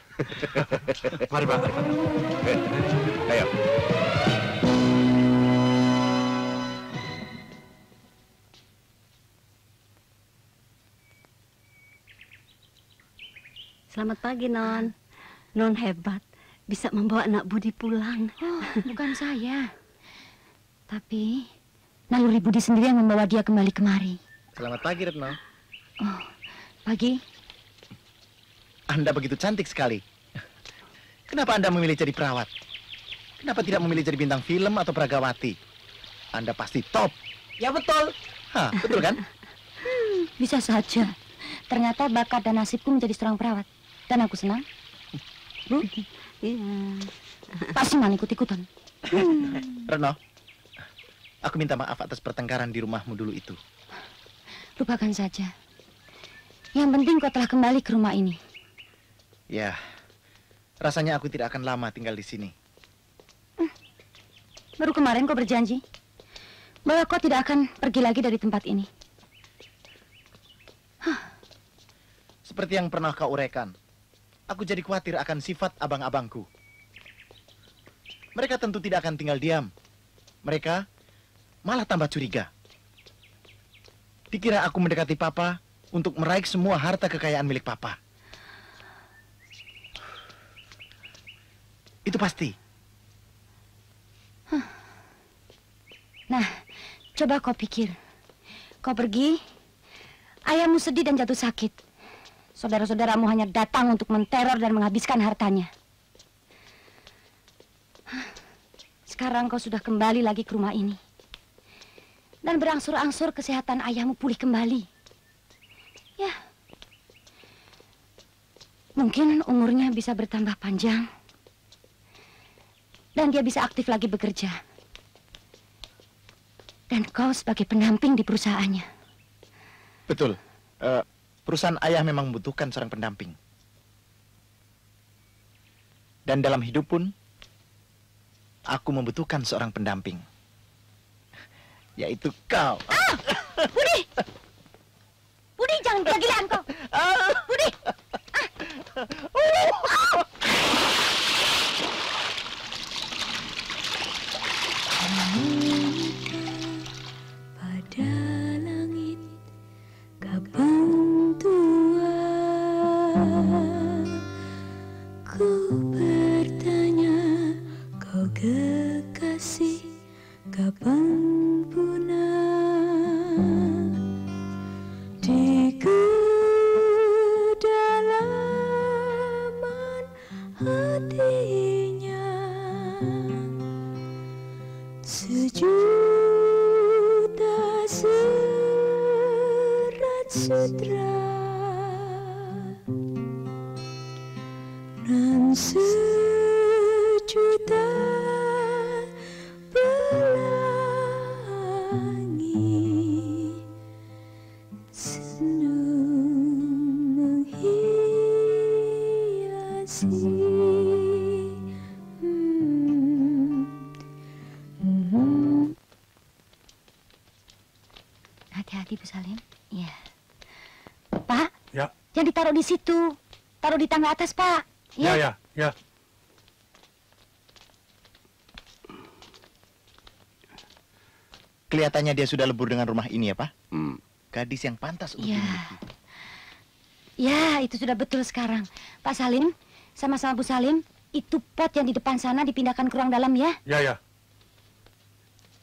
Mari, Pak. Ayo. Selamat pagi, Non. Non hebat. Bisa membawa anak Budi pulang. Oh, bukan saya. Tapi naluri Budi sendiri yang membawa dia kembali kemari. Selamat pagi, Retno. Oh, pagi. Anda begitu cantik sekali. Kenapa Anda memilih jadi perawat? Kenapa tidak memilih jadi bintang film atau peragawati? Anda pasti top. Ya betul. Hah, betul kan? Bisa saja. Ternyata bakat dan nasibku menjadi seorang perawat. Dan aku senang. Bu? Iya. Pasti malah ikut-ikutan. Retno, aku minta maaf atas pertengkaran di rumahmu dulu itu. Lupakan saja. Yang penting kau telah kembali ke rumah ini. Ya, rasanya aku tidak akan lama tinggal di sini. Baru kemarin kau berjanji bahwa kau tidak akan pergi lagi dari tempat ini. Seperti yang pernah kau uraikan, aku jadi khawatir akan sifat abang-abangku. Mereka tentu tidak akan tinggal diam. Mereka malah tambah curiga. Dikira aku mendekati Papa untuk meraih semua harta kekayaan milik Papa. Itu pasti. Nah, coba kau pikir. Kau pergi, ayahmu sedih dan jatuh sakit. Saudara-saudaramu hanya datang untuk menteror dan menghabiskan hartanya. Sekarang kau sudah kembali lagi ke rumah ini. Dan berangsur-angsur kesehatan ayahmu pulih kembali. Ya, mungkin umurnya bisa bertambah panjang. Dan dia bisa aktif lagi bekerja. Dan kau sebagai pendamping di perusahaannya. Betul. Perusahaan ayah memang membutuhkan seorang pendamping. Dan dalam hidup pun, aku membutuhkan seorang pendamping. Yaitu kau. Budi! Budi, jangan gila-gilaan kau. Budi! Pada langit kapan tua ku bertanya, kau kekasih kapan punah di kedalaman hatinya sejuta surat sutra dan sejuta pelangi senung menghiasi. Hati-hati, Bu Salim. Iya. Pak? Ya. Jangan ditaruh di situ. Taruh di tangga atas, Pak. Ya. Kelihatannya dia sudah lebur dengan rumah ini ya, Pak? Gadis yang pantas untuk dimiliki. Ya, itu sudah betul sekarang. Pak Salim, sama-sama Bu Salim, Itu pot yang di depan sana dipindahkan ke ruang dalam ya? Ya, ya.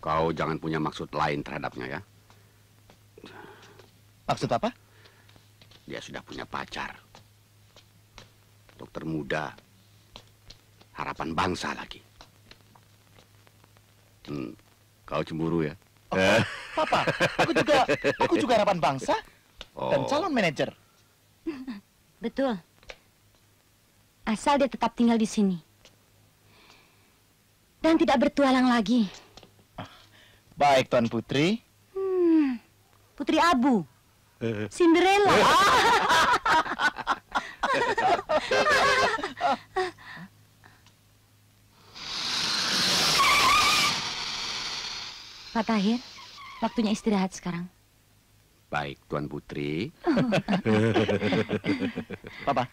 Kau jangan punya maksud lain terhadapnya ya. Maksud apa? Dia sudah punya pacar. Dokter muda. Harapan bangsa lagi. Kau cemburu ya? Papa, aku juga harapan bangsa dan calon manajer. Betul. Asal dia tetap tinggal di sini. Dan tidak bertualang lagi. Baik, Tuan Putri. Putri Abu. Cinderella. Pak Tahir, waktunya istirahat sekarang. Baik, Tuan Putri. Papa,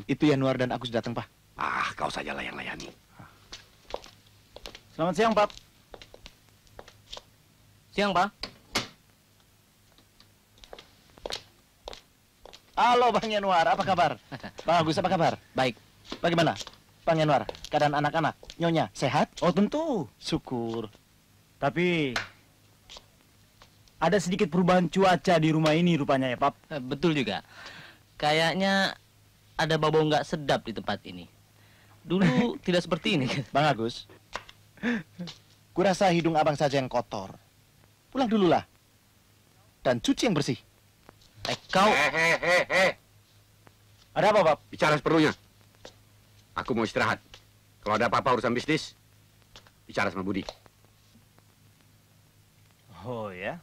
itu Yanuar dan Agus datang, Pak. Kau sajalah yang layani. Selamat siang, Pak. Siang, Pak. Halo, Bang Yanuar. Apa kabar? Bang Agus, apa kabar? Baik. Bagaimana, Bang Yanuar? Keadaan anak-anak? Nyonya, sehat? Oh, tentu. Syukur. Tapi ada sedikit perubahan cuaca di rumah ini rupanya ya, Pap. Betul juga. Kayaknya ada bau nggak sedap di tempat ini. Dulu tidak seperti ini. Bang Agus, kurasa hidung abang saja yang kotor. Pulang dululah. Dan cuci yang bersih. Kau... Ada apa, Pak? Bicara seperlunya. Aku mau istirahat. Kalau ada apa-apa urusan bisnis, bicara sama Budi. Oh ya?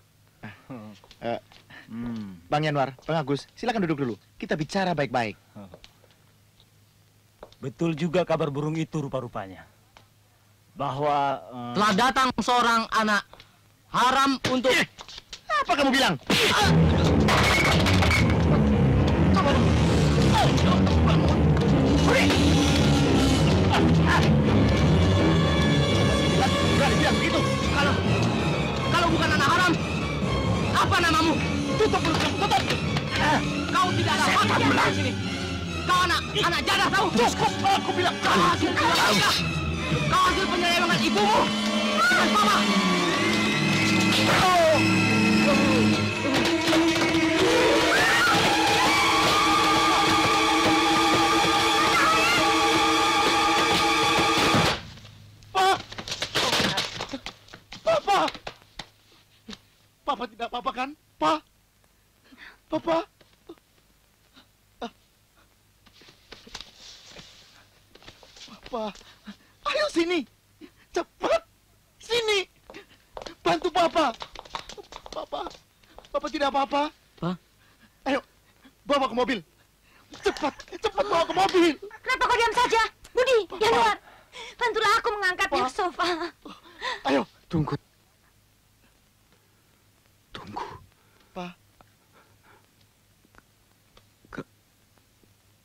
Bang Yanuar, Bang Agus, silakan duduk dulu. Kita bicara baik-baik. Betul juga kabar burung itu rupa-rupanya. Bahwa... Telah datang seorang anak haram untuk... Apa kamu bilang? Berani bilang begitu. Kalau bukan anak haram, apa namamu? Tutup mulut kamu, tutup. Kau tidak ada hak di sini. Kau anak jadah tahu? Cukup, aku bilang. Kau hasil penyelewengan. Kau hasil penyelewengan ibumu. Dan papa. Papa! Papa tidak apa-apa kan? Pa? Papa? Papa, ayo sini. Cepat. Sini. Bantu Papa. Papa tidak apa-apa. Pa? Ayo, bawa ke mobil. Cepat bawa ke mobil. Kenapa kau diam saja? Budi, Yanuar, bantulah aku mengangkatnya ke sofa. Ayo. Tunggu. Pa.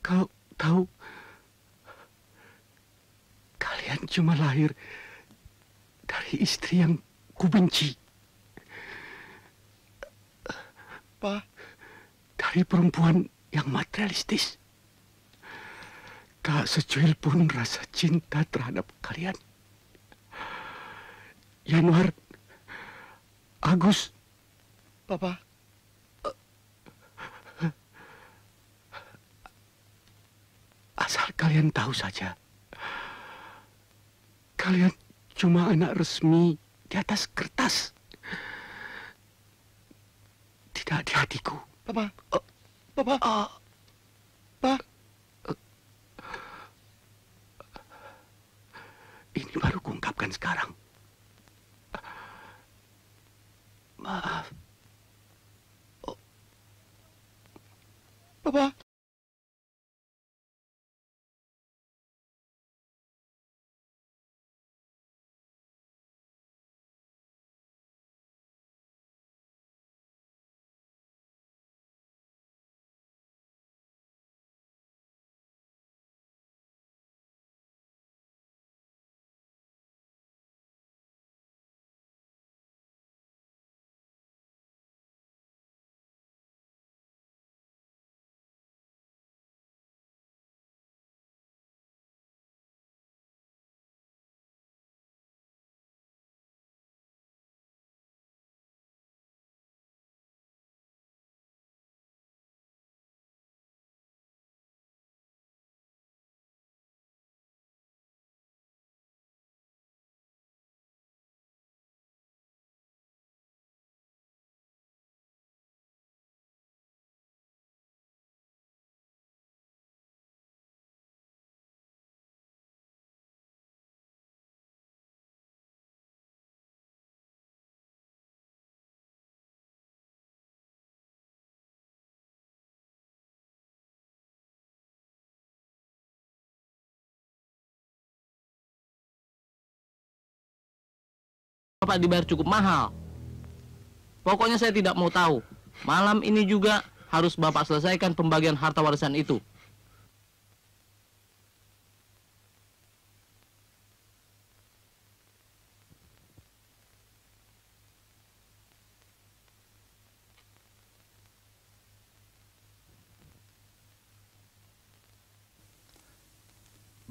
Kau tahu, kalian cuma lahir dari istri yang kubenci. Pa. Dari perempuan yang materialistis. Tak secuil pun rasa cinta terhadap kalian. Yanuar, Agus. Papa. Asal kalian tahu saja. Kalian cuma anak resmi di atas kertas. Tidak di hatiku. Papa. Papa. Pa. Ini baru kuungkapkan sekarang. Maaf. Papa. Bapak dibayar cukup mahal. Pokoknya saya tidak mau tahu. Malam ini juga harus Bapak selesaikan pembagian harta warisan itu.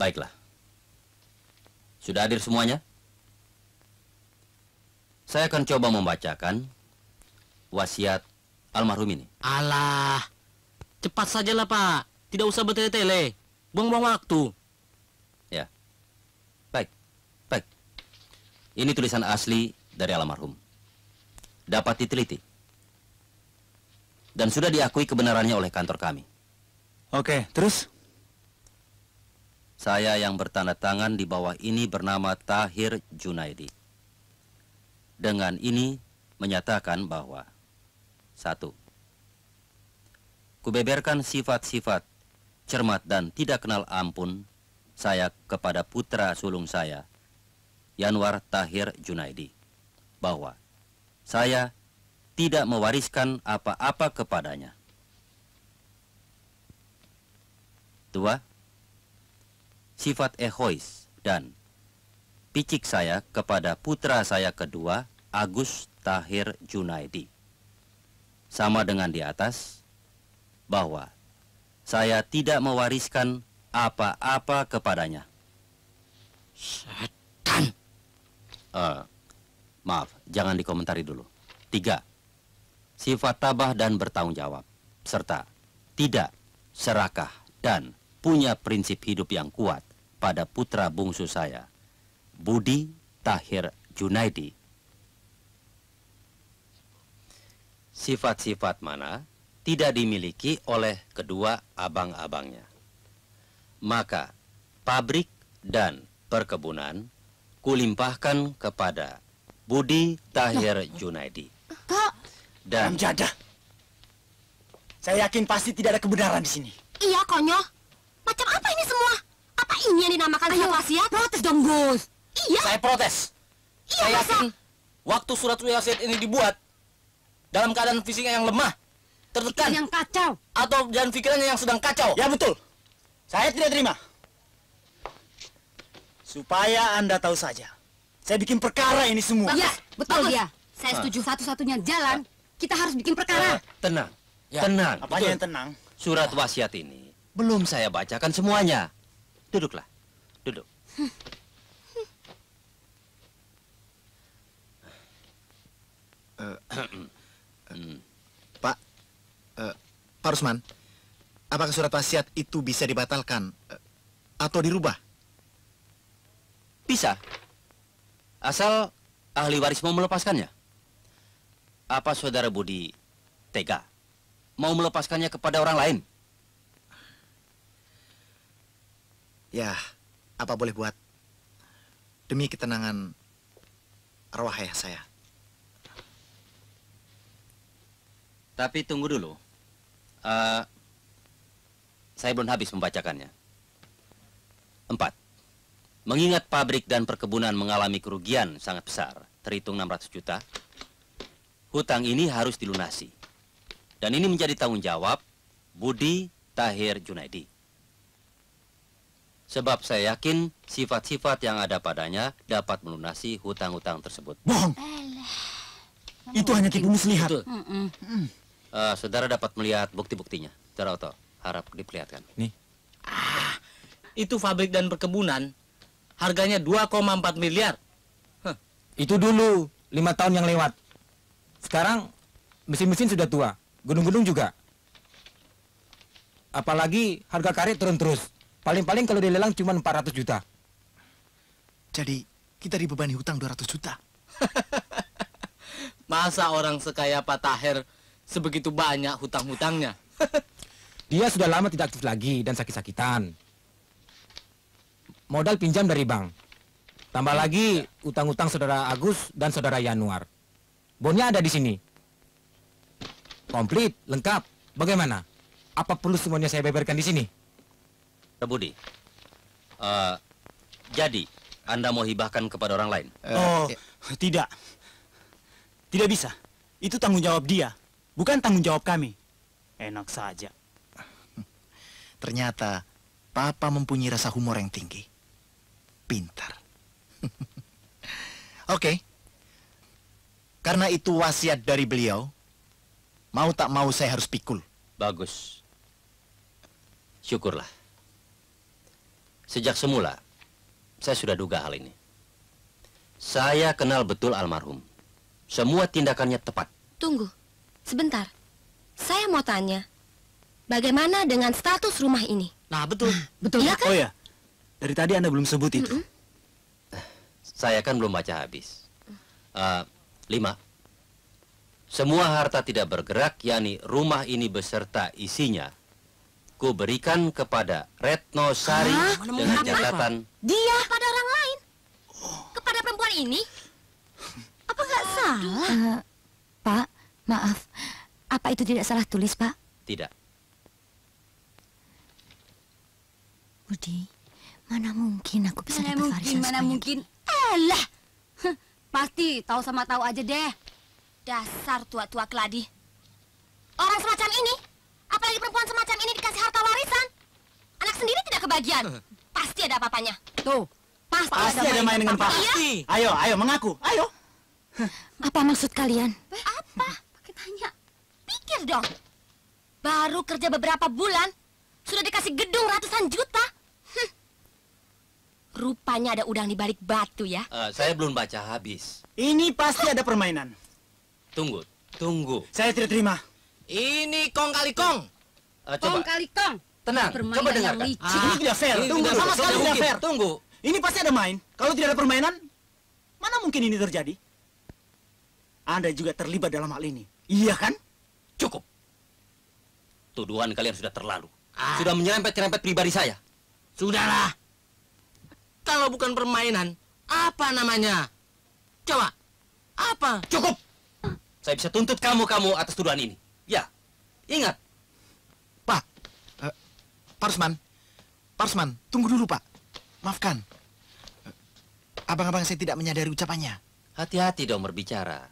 Baiklah. Sudah hadir semuanya? Saya akan coba membacakan wasiat almarhum ini. Alah, cepat sajalah Pak. Tidak usah bertele-tele. Buang-buang waktu. Ya. Baik. Baik. Ini tulisan asli dari almarhum. Dapat diteliti. Dan sudah diakui kebenarannya oleh kantor kami. Oke, terus? Saya yang bertanda tangan di bawah ini bernama Tahir Junaidi. Dengan ini menyatakan bahwa 1. Kubeberkan sifat-sifat cermat dan tidak kenal ampun saya kepada putra sulung saya, Yanwar Tahir Junaidi, bahwa saya tidak mewariskan apa-apa kepadanya. 2. Sifat egois dan picik saya kepada putra saya kedua, Agus Tahir Junaidi. Sama dengan di atas, bahwa saya tidak mewariskan apa-apa kepadanya. Setan! Maaf, jangan dikomentari dulu. 3. Sifat tabah dan bertanggung jawab, serta tidak serakah dan punya prinsip hidup yang kuat pada putra bungsu saya, Budi Tahir Junaidi. Sifat-sifat mana tidak dimiliki oleh kedua abang-abangnya. Maka pabrik dan perkebunan kulimpahkan kepada Budi Tahir Junaidi. Kak, dan jadah. Saya yakin pasti tidak ada kebenaran di sini. Iya, konyol. Macam apa ini semua? Apa ini yang dinamakan surat wasiat? Protes dong, Gus. Iya. Saya protes. Iya, Saya yakin waktu surat wasiat ini dibuat dalam keadaan fisiknya yang lemah, tertekan, yang kacau, atau dan pikirannya yang sedang kacau. Ya betul. Saya tidak terima. Supaya Anda tahu saja, saya bikin perkara ini semua. Iya, betul Bagus. dia. Saya setuju satu-satunya jalan, kita harus bikin perkara. Tenang, Ya, tenang. apanya yang tenang? Surat wasiat ini belum saya bacakan semuanya. Duduklah, duduk. Pak Rusman, apakah surat wasiat itu bisa dibatalkan atau dirubah? Bisa. Asal ahli waris mau melepaskannya. Apa saudara Budi tega mau melepaskannya kepada orang lain? Ya, apa boleh buat demi ketenangan arwah ayah saya. Tapi tunggu dulu. Saya belum habis membacakannya. 4. Mengingat pabrik dan perkebunan mengalami kerugian sangat besar, terhitung 600 juta, hutang ini harus dilunasi. Dan ini menjadi tanggung jawab Budi Tahir Junaidi. Sebab saya yakin sifat-sifat yang ada padanya dapat melunasi hutang-hutang tersebut. Bohong. Itu hanya tipu muslihat. Betul. Saudara dapat melihat bukti-buktinya. Saudara Oto, harap diperlihatkan. Nih. Itu pabrik dan perkebunan harganya 2,4 miliar. Itu dulu 5 tahun yang lewat. Sekarang mesin-mesin sudah tua, gunung-gunung juga. Apalagi harga karet turun terus. Paling-paling kalau dilelang cuma 400 juta. Jadi kita dibebani hutang 200 juta. Masa orang sekaya Pak Tahir sebegitu banyak hutang-hutangnya? Dia sudah lama tidak aktif lagi dan sakit-sakitan. Modal pinjam dari bank. Tambah lagi utang-utang saudara Agus dan saudara Yanwar. Bonnya ada di sini. Komplit, lengkap. Bagaimana? Apa perlu semuanya saya beberkan di sini? Budi, jadi Anda mau hibahkan kepada orang lain? Tidak. Tidak bisa. Itu tanggung jawab dia, bukan tanggung jawab kami. Enak saja. Ternyata Papa mempunyai rasa humor yang tinggi. Pintar. Oke. Karena itu wasiat dari beliau, mau tak mau saya harus pikul. Bagus. Syukurlah. Sejak semula, saya sudah duga hal ini. Saya kenal betul almarhum. Semua tindakannya tepat. Tunggu, sebentar. Saya mau tanya, bagaimana dengan status rumah ini? Nah, betul. Betul. Iya kan? Oh ya, dari tadi Anda belum sebut itu. Saya kan belum baca habis. 5. Semua harta tidak bergerak, yakni rumah ini beserta isinya, ku berikan kepada Retno Sari dengan catatan Dia pada orang lain? Kepada perempuan ini? Apa nggak salah? Pak, maaf. Apa itu tidak salah tulis, Pak? tidak. Budi, mana mungkin aku bisa dapat warisan Mana sebanyak mungkin? Elah, pasti tahu sama tahu aja deh. Dasar tua-tua keladi. Orang semacam ini, apalagi perempuan semacam ini dikasih harta warisan. Anak sendiri tidak kebagian. Pasti ada apa-apanya. Tuh, Pasti ada main dengan Papa. Iya. Ayo, mengaku. Ayo. Apa maksud kalian? Apa? Pakai tanya. Pikir dong. Baru kerja beberapa bulan, sudah dikasih gedung ratusan juta. Rupanya ada udang di balik batu ya. Saya belum baca habis. Ini pasti ada permainan. Tunggu. Saya tidak terima. Ini kong kali kong. Coba. Kong kali kong. Tenang, Permainan coba yang dengarkan. licik. Ini tidak fair. Ini Tunggu, tidak sama fair. sekali Tidak tidak mungkin. fair. Tunggu. Ini pasti ada main. Kalau tidak ada permainan, mana mungkin ini terjadi? Anda juga terlibat dalam hal ini. Iya kan? Cukup. Tuduhan kalian sudah terlalu. Sudah menyerempet-nyerempet pribadi saya. Sudahlah. Kalau bukan permainan, apa namanya? Coba. Apa? Cukup. Saya bisa tuntut kamu atas tuduhan ini. Ya. Ingat. Pak Parsman, tunggu dulu, Pak. Maafkan. Abang-abang saya tidak menyadari ucapannya. Hati-hati dong berbicara.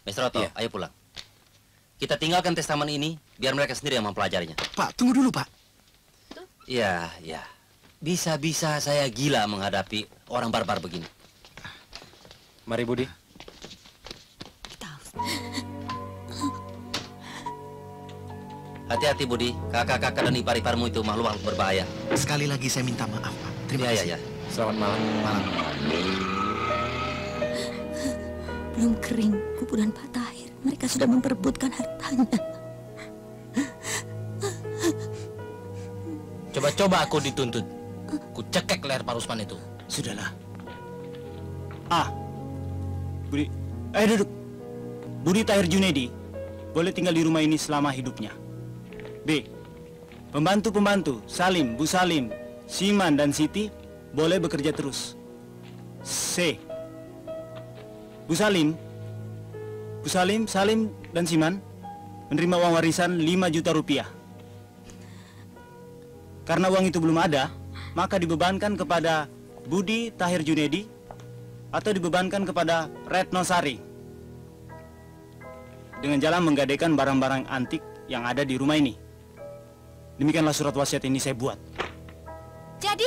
Mr. Otto, Iya. ayo pulang. Kita tinggalkan testamen ini, biar mereka sendiri yang mempelajarinya. Pak, tunggu dulu, Pak. Ya. Bisa-bisa saya gila menghadapi orang barbar begini. Mari, Budi. Hati-hati, Budi. Kakak-kakak dan ipar-iparmu itu makhluk berbahaya. Sekali lagi saya minta maaf, Pak. Terima kasih. Ya. Selamat malam. Belum kering kuburan Pak Tahir. Mereka sudah memperebutkan hartanya. Coba-coba aku dituntut. Ku cekek leher Pak Rusman itu. Sudahlah. Budi, duduk. Budi Tahir Junedi boleh tinggal di rumah ini selama hidupnya. B. Pembantu-pembantu Salim, Bu Salim, Siman dan Siti boleh bekerja terus. C. Bu Salim, Salim dan Siman menerima uang warisan 5 juta rupiah. Karena uang itu belum ada, maka dibebankan kepada Budi Tahir Junedi atau dibebankan kepada Retno Sari dengan jalan menggadaikan barang-barang antik yang ada di rumah ini. Demikianlah surat wasiat ini saya buat. Jadi,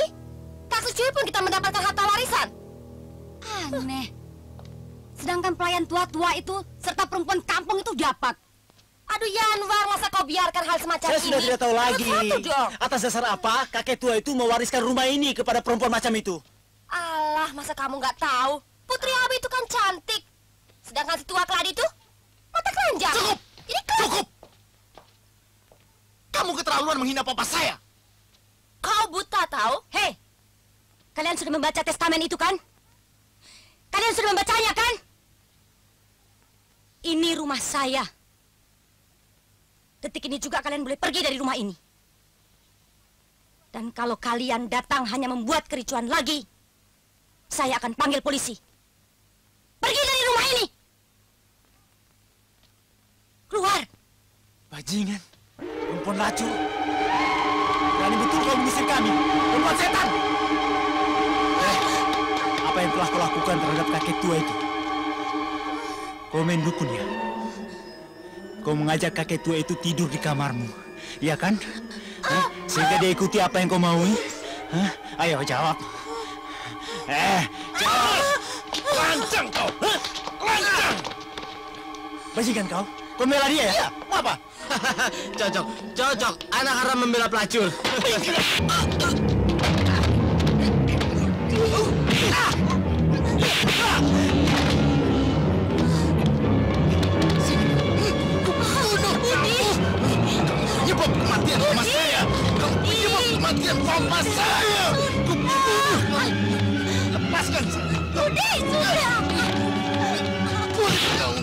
tak secuil pun kita mendapatkan harta warisan. Aneh. Sedangkan pelayan tua-tua itu serta perempuan kampung itu dapat. Aduh Yanwar, masa kau biarkan hal semacam ini? Saya sudah tidak tahu lagi Satu dong. atas dasar apa kakek tua itu mewariskan rumah ini kepada perempuan macam itu. Alah, masa kamu nggak tahu? Putri Abi itu kan cantik. Sedangkan si tua keladi itu mata keranjang. Cukup! Ini kan... Cukup! Kamu keterlaluan menghina papa saya. Kau buta tahu? Hei, kalian sudah membaca testamen itu kan? Kalian sudah membacanya kan? Ini rumah saya. Detik ini juga kalian boleh pergi dari rumah ini. Dan kalau kalian datang hanya membuat kericuan lagi, saya akan panggil polisi. Pergi dari rumah ini. Keluar. Bajingan, perempuan lacur. Berani betul kau mengusir kami, perempuan setan. lakukan terhadap kakek tua itu? Kau main dukun ya? Kau mengajak kakek tua itu tidur di kamarmu, iya kan? Hah? Sehingga dia ikuti apa yang kau maui? Hah? Ayo jawab. Jawab! Lancang kau! Lancang! Bajingan kau? Kau membela dia ya? Iya, apa? Cocok. Anak haram membela pelacur. Penyebab kematian mama saya! Penyebab kematian mama saya! Lepaskan saya! Budi, sudah! Budi, kau!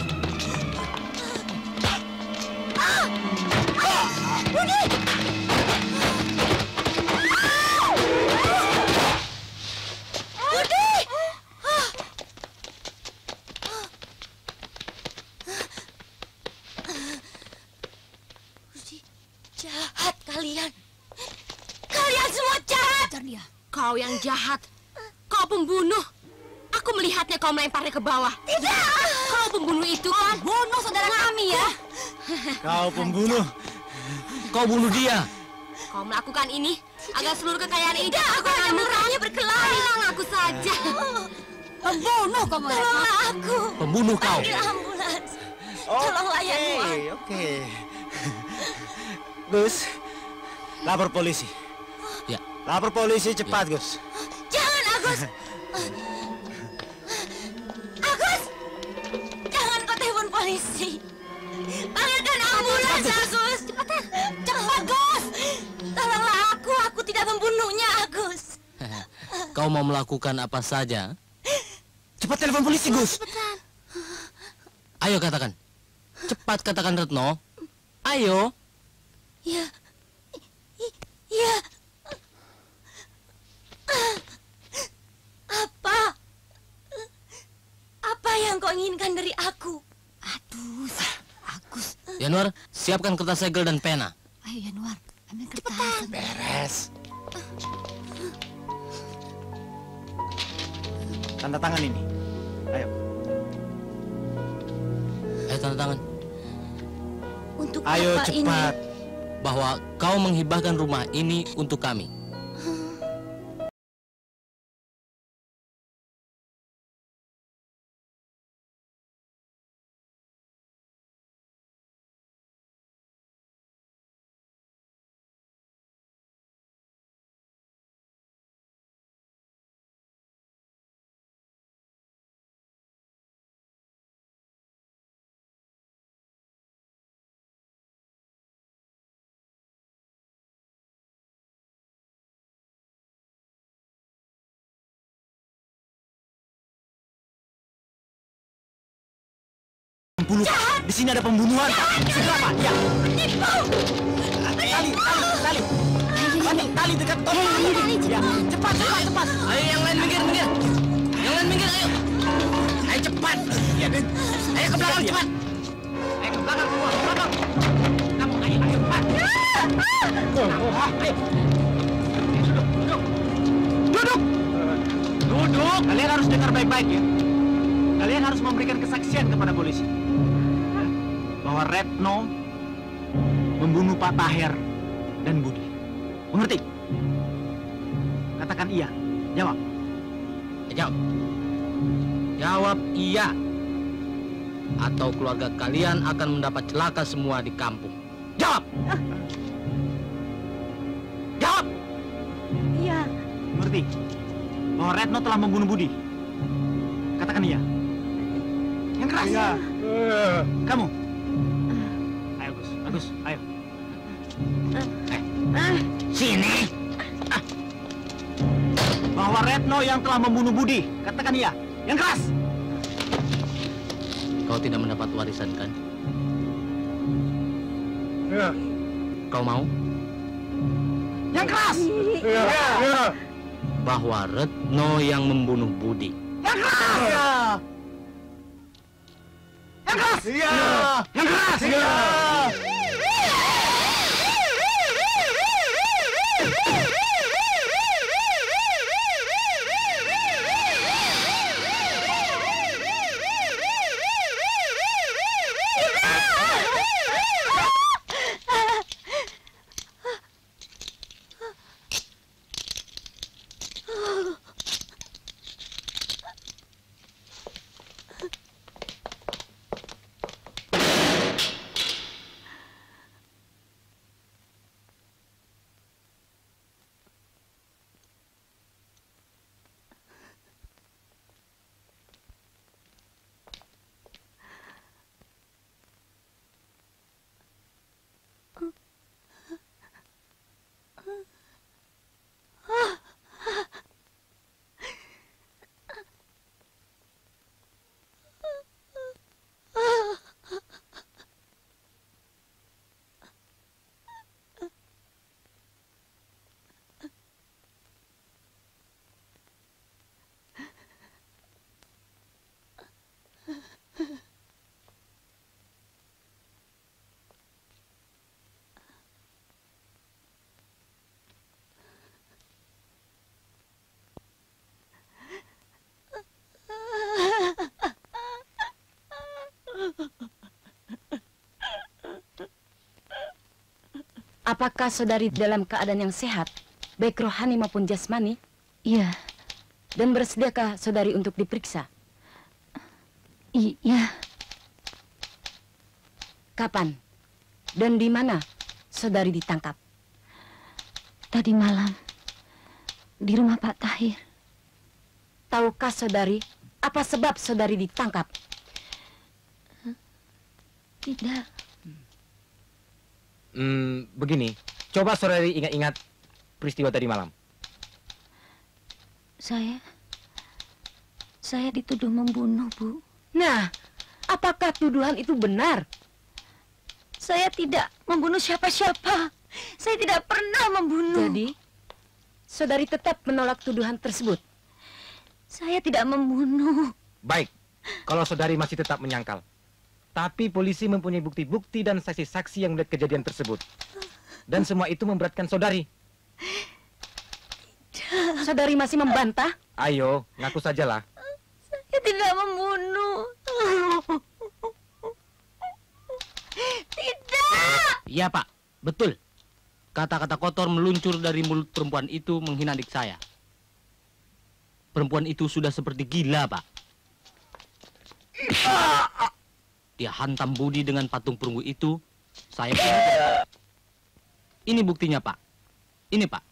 Budi! Budi! Budi, jahat kalian. Kalian semua jahat. Dia. Kau yang jahat. Kau pembunuh. Aku melihatnya kau melemparnya ke bawah. Tidak. Kau pembunuh itu kan? Bunuh saudara kami ya. Kau pembunuh. Kau bunuh dia. Kau melakukan ini agar seluruh kekayaan ini Tidak, aku hanya murahnya berkelahi. Hilang aku saja. Pembunuh kamu. Tolonglah aku. Pembunuh kau. Panggil ambulans. Tolonglah ya Tuhan. Oke. Gus, lapor polisi. Ya. Lapor polisi cepat, Gus. Jangan, Agus. Agus, jangan kau telepon polisi. Panggilkan ambulans, Agus. Cepat, Gus. Tolonglah aku tidak membunuhnya, Agus. Kau mau melakukan apa saja? Cepat telepon polisi, Gus. Cepetan. Ayo katakan. Cepat katakan Retno. Ayo. Ya. Ya. Apa yang kau inginkan dari aku? Aduh, Agus. Yanuar, siapkan kertas segel dan pena. Ayo Yanuar, ambil kertas. Cepetan. Beres. Tanda tangan ini. Ayo. Ayo tanda tangan. Untuk Ayo apa cepat. ini? Bahwa kau menghibahkan rumah ini untuk kami. Di sini ada pembunuhan. Segera, Pak. Ya. Tali dekat toko. Ya. Cepat. Ayo yang lain minggir. Yang lain minggir, ayo. Ayo cepat. Iya, Den. Ayo ke belakang cepat. Ayo ke belakang semua. Ke belakang. Kamu ayo cepat. Ayo. Duduk. Kalian harus dengar baik-baik ya. Kalian harus memberikan kesaksian kepada polisi bahwa Retno membunuh Pak Tahir dan Budi. Mengerti? Katakan iya. Jawab. Jawab iya. Atau keluarga kalian akan mendapat celaka semua di kampung. Jawab. Jawab. Iya. Mengerti? Bahwa Retno telah membunuh Budi. Katakan iya. Yang keras. Iya. Kamu. Ayo, Agus. Ayo. Sini. Bahwa Retno yang telah membunuh Budi. Katakan iya. Yang keras. Kau tidak mendapat warisan kan? Iya. Kau mau? Yang keras. Iya. Bahwa Retno yang membunuh Budi. Yang keras. Iya. Yang keras. Iya. Yang keras. Iya. Apakah saudari dalam keadaan yang sehat, baik rohani maupun jasmani? Iya. Dan bersediakah saudari untuk diperiksa? Iya. Kapan? Dan di mana saudari ditangkap? Tadi malam, di rumah Pak Tahir. Tahukah saudari apa sebab saudari ditangkap? Tidak. Begini, coba saudari ingat-ingat peristiwa tadi malam. Saya dituduh membunuh, Bu. Nah, apakah tuduhan itu benar? Saya tidak membunuh siapa-siapa. Saya tidak pernah membunuh. Jadi, saudari tetap menolak tuduhan tersebut? Saya tidak membunuh. Baik, kalau saudari masih tetap menyangkal. Tapi polisi mempunyai bukti-bukti dan saksi-saksi yang melihat kejadian tersebut. Dan semua itu memberatkan saudari. Saudari masih membantah? Ayo, ngaku sajalah. Saya tidak membunuh. Tidak. Iya, Pak. Betul. Kata-kata kotor meluncur dari mulut perempuan itu menghina adik saya. Perempuan itu sudah seperti gila, Pak. Dia hantam Budi dengan patung perunggu itu. Saya ini buktinya, Pak. Ini, Pak.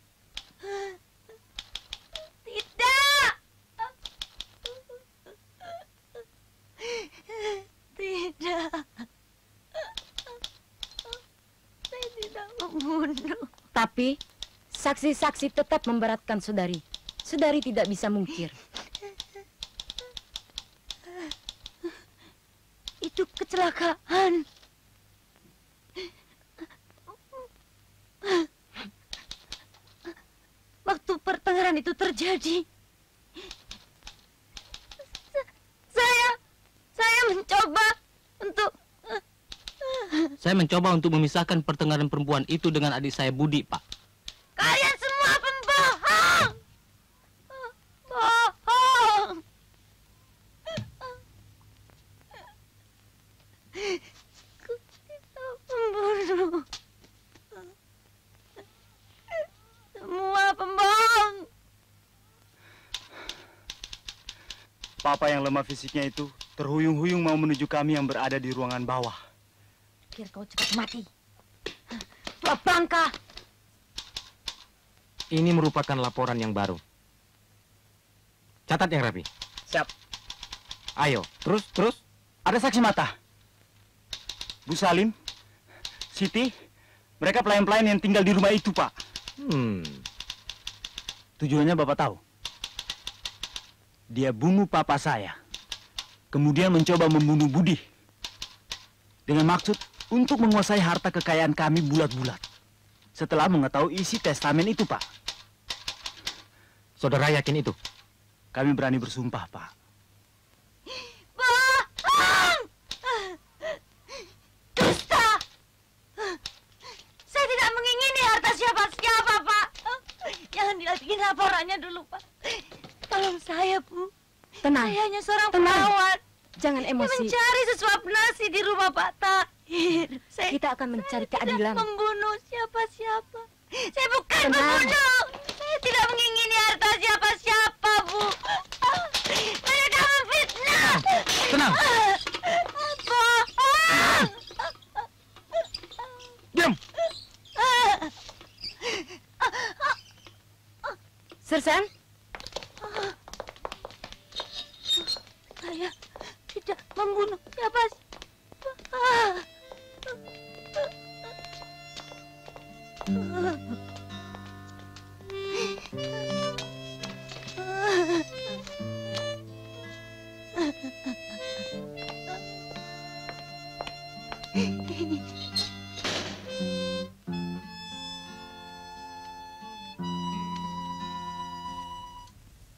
Tidak. Tidak. Saya tidak membunuh. Tapi, saksi-saksi tetap memberatkan saudari. Saudari tidak bisa mungkir. Itu kecelakaan. Waktu pertengkaran itu terjadi, saya mencoba untuk... Saya mencoba untuk memisahkan pertengkaran perempuan itu dengan adik saya Budi, Pak. Kalian semua pembohong! Bohong! Aku tidak membunuh. Semua pembohong. Papa yang lemah fisiknya itu terhuyung-huyung mau menuju kami yang berada di ruangan bawah. Biar kau cepat mati. Tua bangka. Ini merupakan laporan yang baru. Catat yang rapi. Siap. Ayo, terus. Ada saksi mata. Bu Salim, Siti, mereka pelayan-pelayan yang tinggal di rumah itu, Pak. Tujuannya Bapak tahu? Dia bunuh papa saya. Kemudian mencoba membunuh Budi. Dengan maksud untuk menguasai harta kekayaan kami bulat-bulat. Setelah mengetahui isi testamen itu, Pak. Saudara yakin itu? Kami berani bersumpah, Pak. Bohong! Dusta! Saya tidak mengingini harta siapa-siapa, Pak. Jangan dilihatin laporannya dulu, Pak. Tolong saya, Bu. Tenang. Saya hanya seorang Tenang. perawat. Jangan emosi. Saya mencari sesuap nasi di rumah Pak Tahir. Kita akan mencari keadilan. Tidak membunuh siapa-siapa. Saya bukan Tenang. pembunuh. Saya tidak mengingini harta siapa-siapa, Bu. Mereka memfitnah. Tenang. Bohong. Diam. Sersan? Saya tidak membunuh siapa-siapa.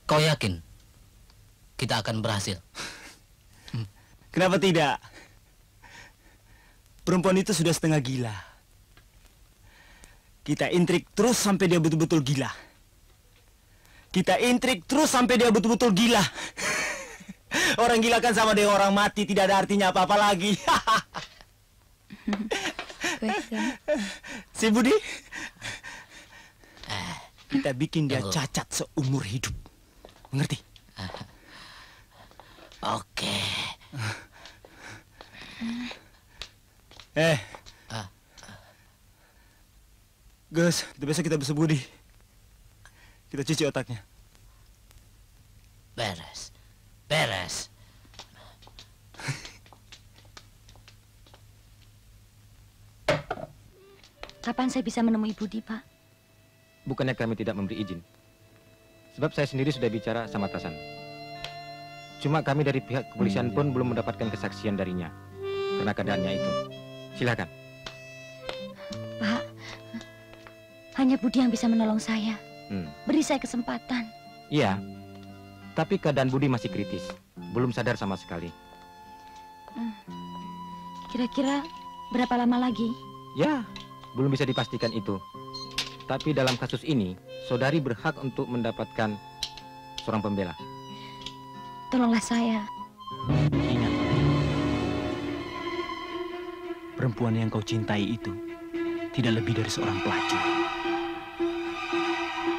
Kau yakin kita akan berhasil? Kenapa tidak? Perempuan itu sudah setengah gila. Kita intrik terus sampai dia betul-betul gila. Kita intrik terus sampai dia betul-betul gila. Orang gila kan sama dengan orang mati, tidak ada artinya apa-apa lagi. Si Budi, kita bikin dia cacat seumur hidup. Mengerti? Oke. Gus, besok kita besok Budi. Kita cuci otaknya. Beres. Beres. Kapan saya bisa menemui Budi, Pak? Bukannya kami tidak memberi izin. Sebab saya sendiri sudah bicara sama atasan. Cuma kami dari pihak kepolisian pun belum mendapatkan kesaksian darinya. Karena keadaannya itu. Silakan. Pak, hanya Budi yang bisa menolong saya. Beri saya kesempatan. Iya. Tapi keadaan Budi masih kritis. Belum sadar sama sekali. Kira-kira berapa lama lagi? Ya, belum bisa dipastikan itu. Tapi dalam kasus ini, saudari berhak untuk mendapatkan seorang pembela. Tolonglah saya. Ingat, perempuan yang kau cintai itu tidak lebih dari seorang pelacur.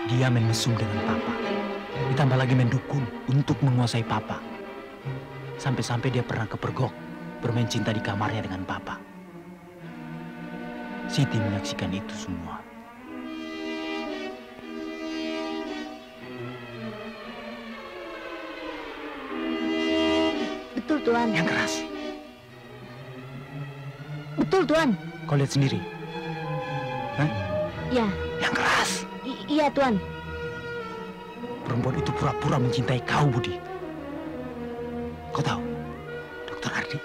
Dia memesum dengan papa, ditambah lagi mendukung untuk menguasai papa. Sampai-sampai dia pernah kepergok bermain cinta di kamarnya dengan papa. Siti menyaksikan itu semua. Betul, Tuan. Yang keras. Betul, Tuan. Kau lihat sendiri. Hah? Ya. Yang keras. Iya, Tuan. Perempuan itu pura-pura mencintai kau, Budi. Kau tahu, Dokter Ardi,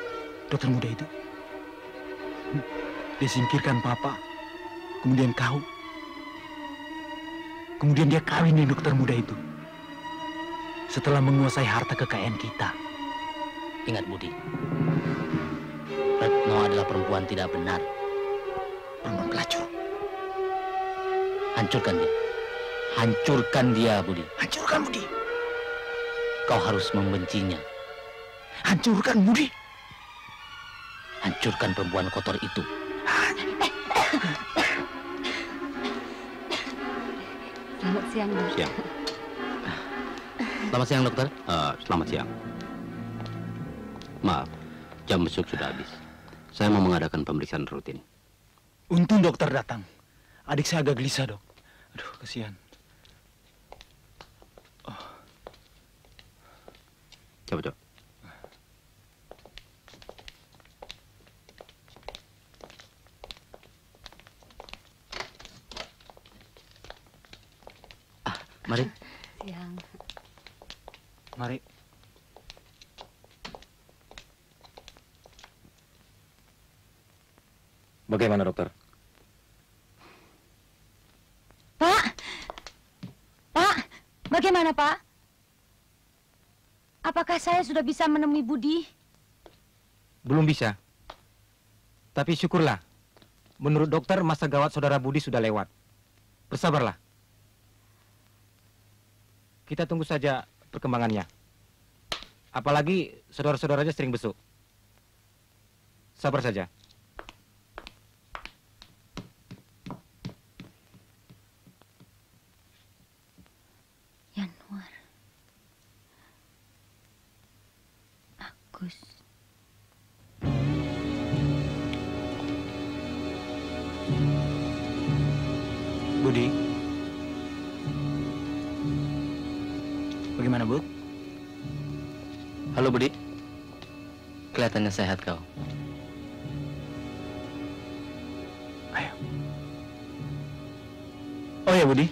dokter muda itu, dia singkirkan papa, kemudian kau, kemudian dia kawin dengan dokter muda itu. Setelah menguasai harta kekayaan kita. Ingat, Budi. Retno adalah perempuan tidak benar. Perempuan pelacur. Hancurkan dia. Hancurkan dia, Budi. Hancurkan, Budi. Kau harus membencinya. Hancurkan, Budi. Hancurkan perempuan kotor itu. Selamat siang, Dok. Siang. Selamat siang, dokter. Selamat siang. Maaf, jam besuk sudah habis. Saya mau mengadakan pemeriksaan rutin. Untung dokter datang. Adik saya agak gelisah, Dok. Aduh, kasihan. Coba. Mari. Siang. Mari. Bagaimana, dokter? Pak! Pak! Bagaimana, Pak? Apakah saya sudah bisa menemui Budi? Belum bisa. Tapi syukurlah. Menurut dokter, masa gawat saudara Budi sudah lewat. Bersabarlah. Kita tunggu saja perkembangannya. Apalagi saudara-saudaranya sering besuk. Sabar saja. Yanuar. Agus. Budi. Bagaimana, Bu? Halo, Budi. Kelihatannya sehat kau. Ayo. Oh ya, Budi.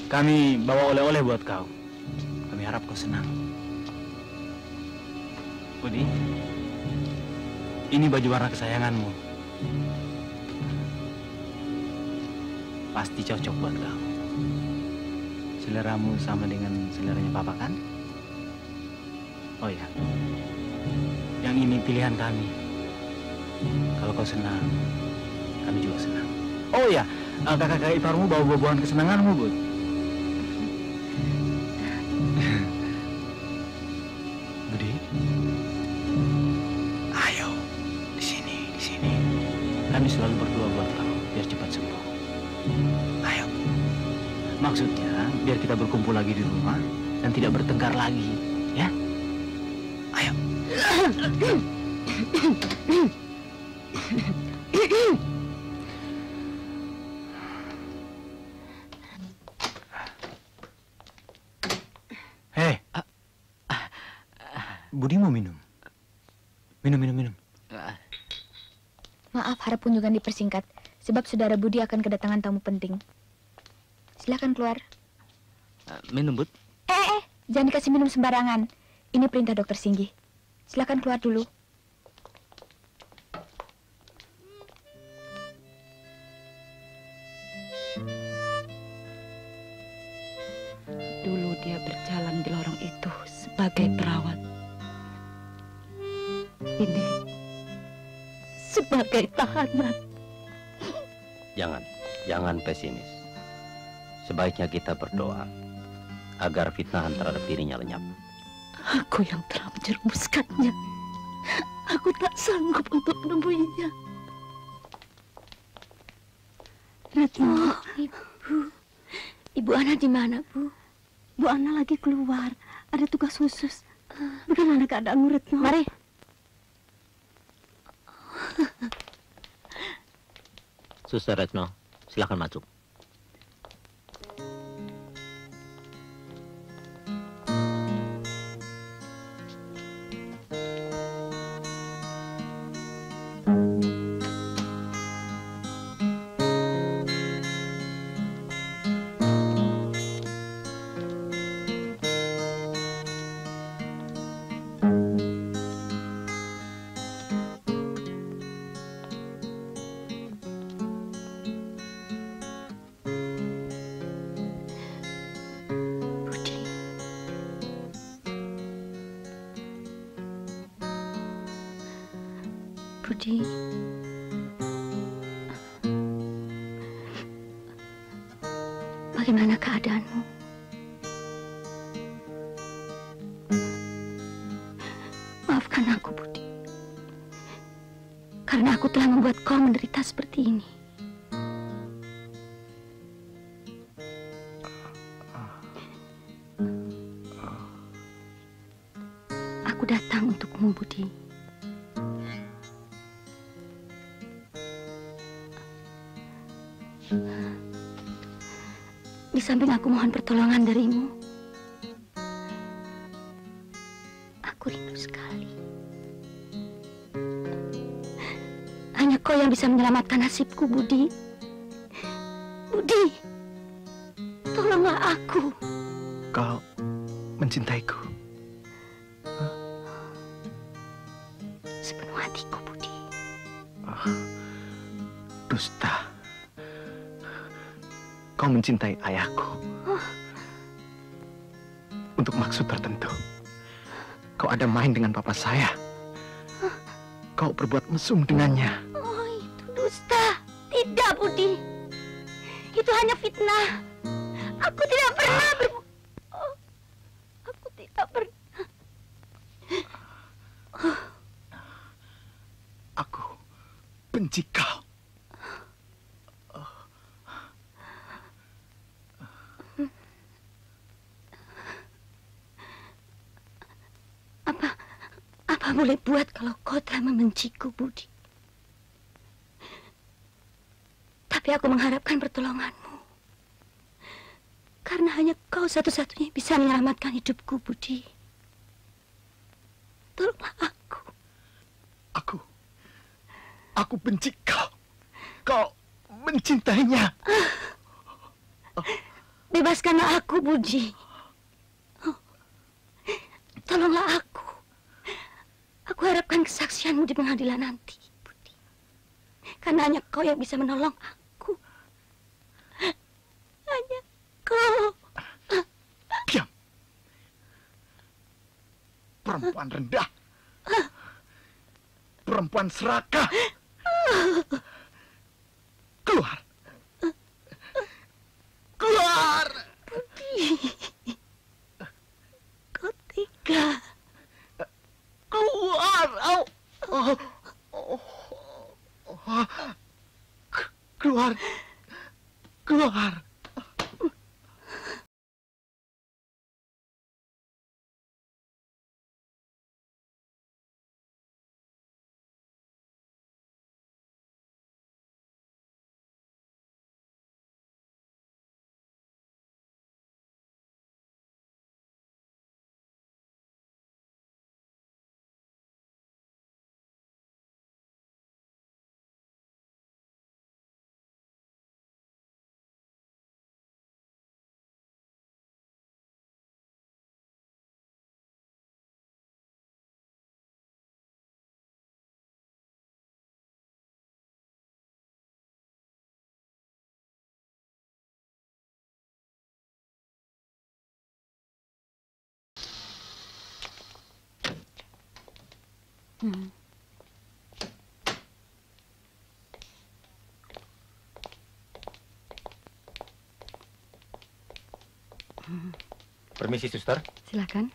Kami bawa oleh-oleh buat kau. Kami harap kau senang. Budi, ini baju warna kesayanganmu. Pasti cocok buat kau. Seleramu sama dengan seleranya Papa, kan? Oh ya, yang ini pilihan kami. Kalau kau senang, kami juga senang. Oh ya, kakak-kakak iparmu bawa buah-buahan kesenanganmu, Bud. Budi, ayo, di sini. Maksudnya, biar kita berkumpul lagi di rumah dan tidak bertengkar lagi, ya? Ayo. Hei, Budi mau minum? Minum. Maaf, harap kunjungan dipersingkat, sebab saudara Budi akan kedatangan tamu penting. Silakan keluar. Minum, Bud. Jangan dikasih minum sembarangan. Ini perintah Dokter Singgih. Silakan keluar dulu. Dulu dia berjalan di lorong itu sebagai perawat. Ini sebagai tahanan. Jangan pesimis. Sebaiknya kita berdoa agar fitnahan terhadap dirinya lenyap. Aku yang telah menjerumuskannya. Aku tak sanggup untuk menemuinya. Retno, Ibu Ana di mana, Bu? Bu Ana lagi keluar. Ada tugas khusus. Bagaimana keadaanmu, Retno? Mari. Suster Retno, silakan masuk. Budi. Bagaimana keadaanmu? Maafkan aku, Budi. Karena aku telah membuat kau menderita seperti ini. Aku datang untukmu, Budi. Di samping aku mohon pertolongan darimu, aku rindu sekali. Hanya kau yang bisa menyelamatkan nasibku, Budi. Budi, tolonglah aku. Kau mencintaiku? Sepenuh hatiku, Budi. Dusta. Kau mencintai ayahku. Untuk maksud tertentu. Kau ada main dengan papa saya. Kau berbuat mesum dengannya. Oh, itu dusta. Tidak, Budi. Itu hanya fitnah. Aku tidak pernah aku tidak pernah. Aku benci kau. Apa boleh buat kalau kau telah membenciku, Budi? Tapi aku mengharapkan pertolonganmu. Karena hanya kau satu-satunya yang bisa menyelamatkan hidupku, Budi. Tolonglah aku. Aku benci kau. Kau mencintainya. Bebaskanlah aku, Budi. Tolonglah aku. Aku harapkan kesaksianmu di pengadilan nanti, Budi. Karena hanya kau yang bisa menolong aku. Hanya kau. Diam. Perempuan rendah. Perempuan serakah. Keluar. Keluar. Budi. Kau tega. Keluar! Keluar! Keluar! Permisi, suster. Silakan.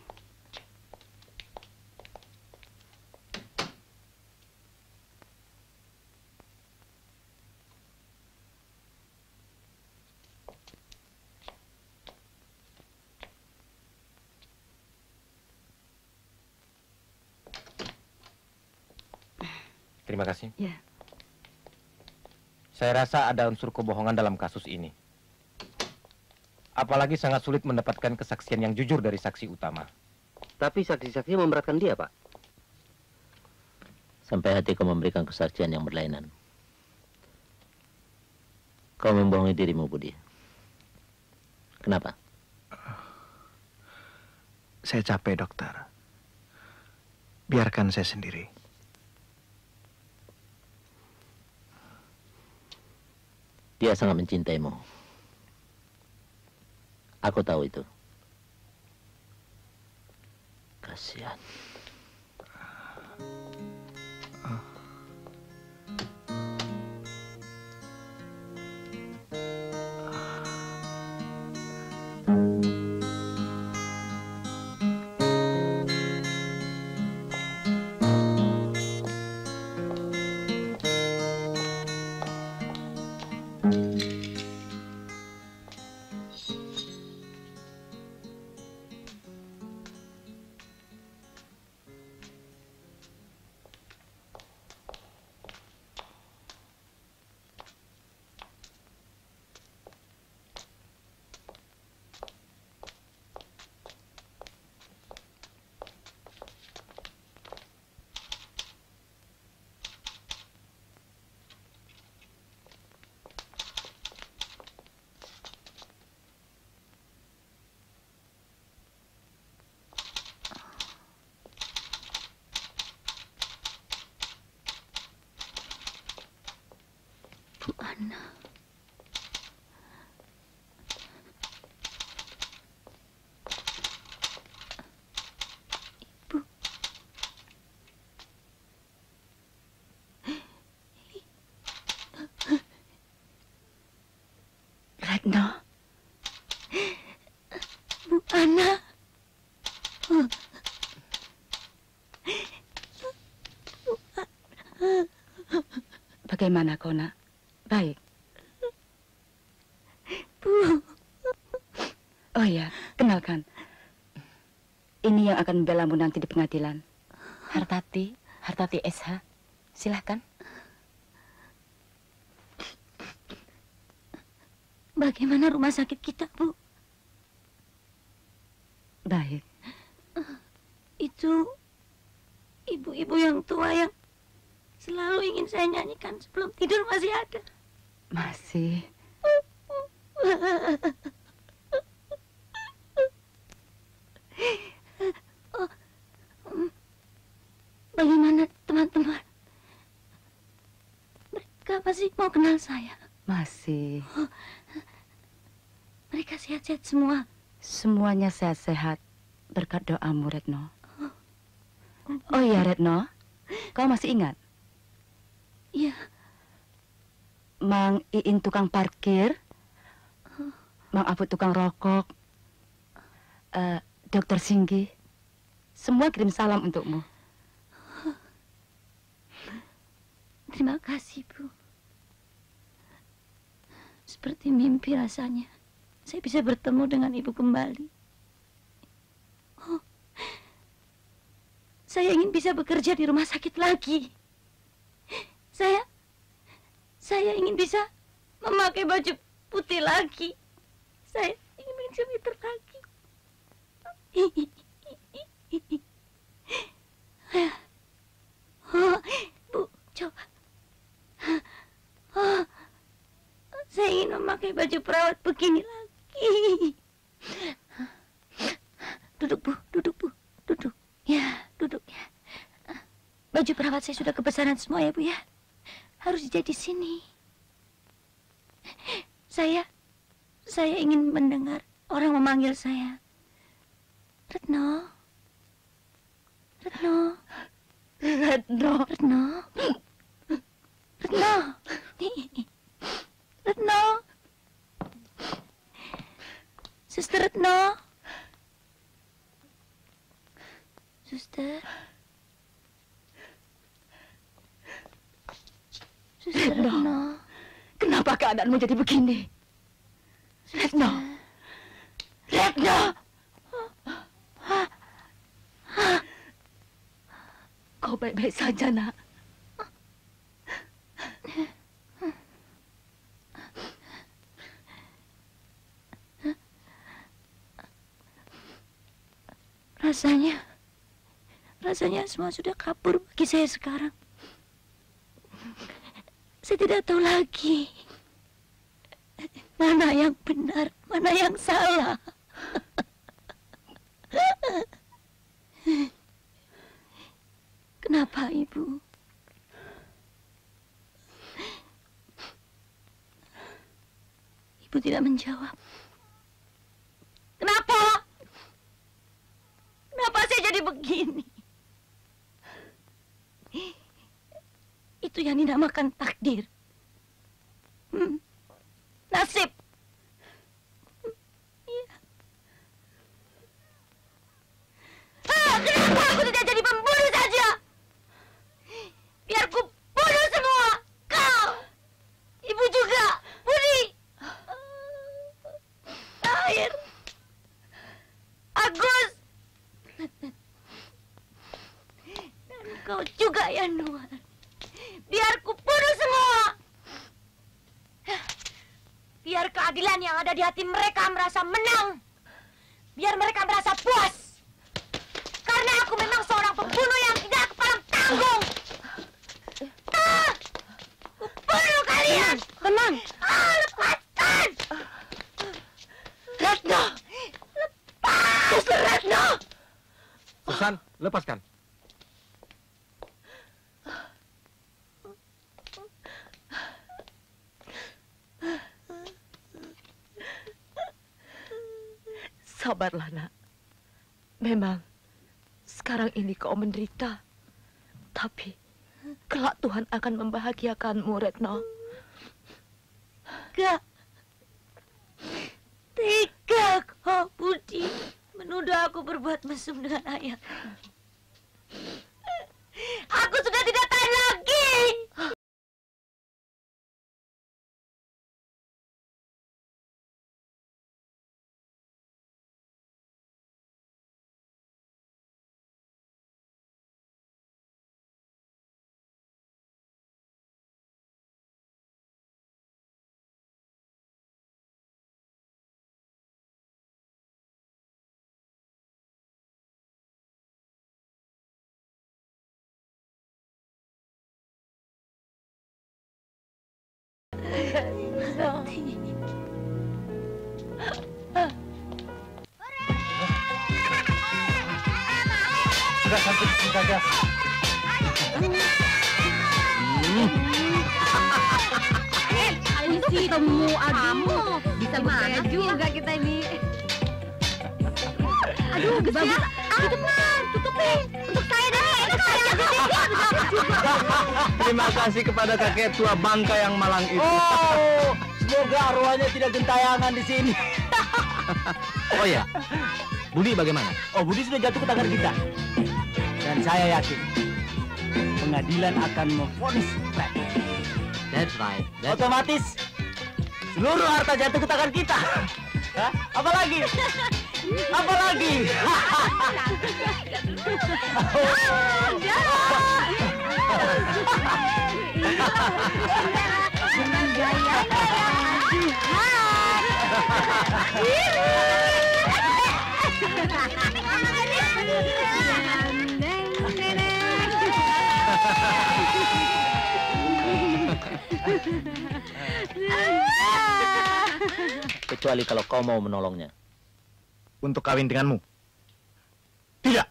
Terima kasih. Ya. Saya rasa ada unsur kebohongan dalam kasus ini. Apalagi sangat sulit mendapatkan kesaksian yang jujur dari saksi utama. Tapi saksi-saksi memberatkan dia, Pak. Sampai hati kau memberikan kesaksian yang berlainan. Kau membohongi dirimu, Budi. Kenapa? Saya capek, dokter. Biarkan saya sendiri. Dia sangat mencintaimu. Aku tahu itu. Kasihan. Bu Ana. Ibu. Retno. Bu Ana. Bagaimana kau, nak? Baik. Bu. Oh ya, kenalkan. Ini yang akan membelamu nanti di pengadilan. Hartati SH. Silahkan. Bagaimana rumah sakit kita, Bu? Baik. Itu ibu-ibu yang tua yang selalu ingin saya nyanyikan sebelum tidur masih ada. Masih. Bagaimana teman-teman? Mereka masih mau kenal saya? Masih. Mereka sehat-sehat semua? Semuanya sehat-sehat berkat doamu, Retno. Oh iya, Retno. Kau masih ingat? Iya. Mang Iin tukang parkir, Mang Abu tukang rokok, Dokter Singgi, semua kirim salam untukmu. Terima kasih, Bu. Seperti mimpi rasanya. Saya bisa bertemu dengan Ibu kembali. Oh, saya ingin bisa bekerja di rumah sakit lagi. Saya ingin bisa memakai baju putih lagi. Saya ingin menjadi militer lagi. Oh, Bu, coba. Oh, saya ingin memakai baju perawat begini lagi. Duduk, Bu, duduk, Bu, duduk. Ya, duduk ya. Baju perawat saya sudah kebesaran semua ya, Bu ya. Harus dijahit di sini. Saya ingin mendengar orang memanggil saya. Retno. Retno. Retno. Retno. Retno. Retno. Suster Retno. Suster. Suster Retno. Kenapa keadaanmu jadi begini? Retno. Retno. Kau baik-baik saja, nak. Rasanya semua sudah kabur bagi saya sekarang. Saya tidak tahu lagi mana yang benar, mana yang salah. Kenapa, Ibu? Ibu tidak menjawab. Kenapa? Kenapa saya jadi begini? Itu yang dinamakan takdir. Nasib. Iya. Kenapa aku tidak jadi pembunuh saja? Biar ku bunuh semua. Kau, Ibu juga, Budi, Tahir, Agus, dan kau juga, Yanuar. Biar ku bunuh semua. Biar keadilan yang ada di hati mereka merasa menang. Biar mereka merasa puas. Karena aku memang seorang pembunuh yang tidak kepala tanggung. Bunuh kalian. Tenang. Lepaskan. Retno. Lepas. Suster Retno. Susan, lepaskan. Sabarlah, nak. Memang sekarang ini kau menderita. Tapi kelak Tuhan akan membahagiakanmu, Retno. Gak. Tega kau, Budi, menuduh aku berbuat mesum dengan ayah. Aku sudah tidak tahan lagi. Sudah sampai di sini saja. Itu ketemu, aduh, bisa mana juga kita ini. Aduh, bagus. Itu kan, tutupin. Untuk saya deh, untuk saya aja deh. Terima kasih kepada kakek tua bangka yang malang itu. Oh, semoga arwahnya tidak gentayangan di sini. Oh ya, Budi bagaimana? Oh, Budi sudah jatuh ke tangan kita. Dan saya yakin pengadilan akan memvonis Fred. That's right. Otomatis seluruh harta jatuh ke tangan kita. Hah? Apa lagi? Apa lagi? Dengan gaya Kecuali kalau kau mau menolongnya. Untuk kawin denganmu? Tidak.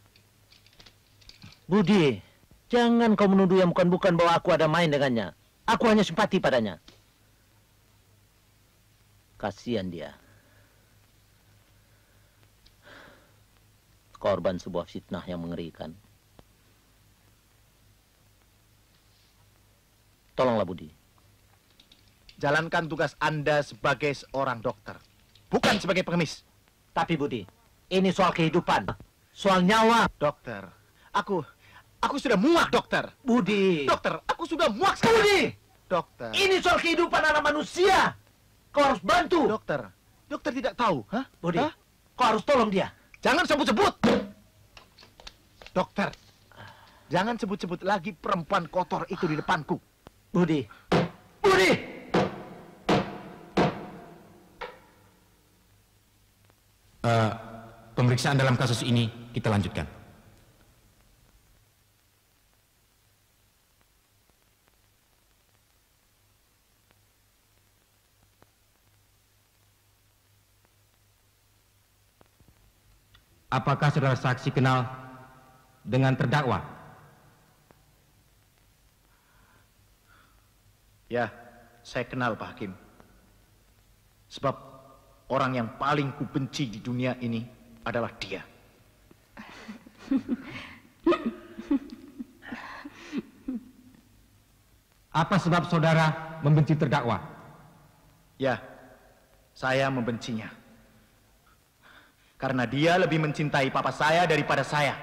Budi, jangan kau menuduh yang bukan-bukan bahwa aku ada main dengannya. Aku hanya simpati padanya. Kasihan dia. Korban sebuah fitnah yang mengerikan. Tolonglah Budi. Jalankan tugas Anda sebagai seorang dokter, bukan sebagai pengemis. Tapi Budi, ini soal kehidupan, soal nyawa. Dokter, aku sudah muak, dokter. Budi. Dokter, aku sudah muak sekarang. Budi. Dokter. Ini soal kehidupan anak manusia. Kau harus bantu. Dokter, dokter tidak tahu, hah? Budi, kau harus tolong dia. Jangan sebut-sebut. Dokter, jangan sebut-sebut lagi perempuan kotor itu di depanku. Budi. Budi! Pemeriksaan dalam kasus ini kita lanjutkan. Apakah saudara saksi kenal dengan terdakwa? Ya, saya kenal Pak Hakim. Sebab orang yang paling kubenci di dunia ini adalah dia. Apa sebab saudara membenci terdakwa? Ya, saya membencinya. Karena dia lebih mencintai papa saya daripada saya.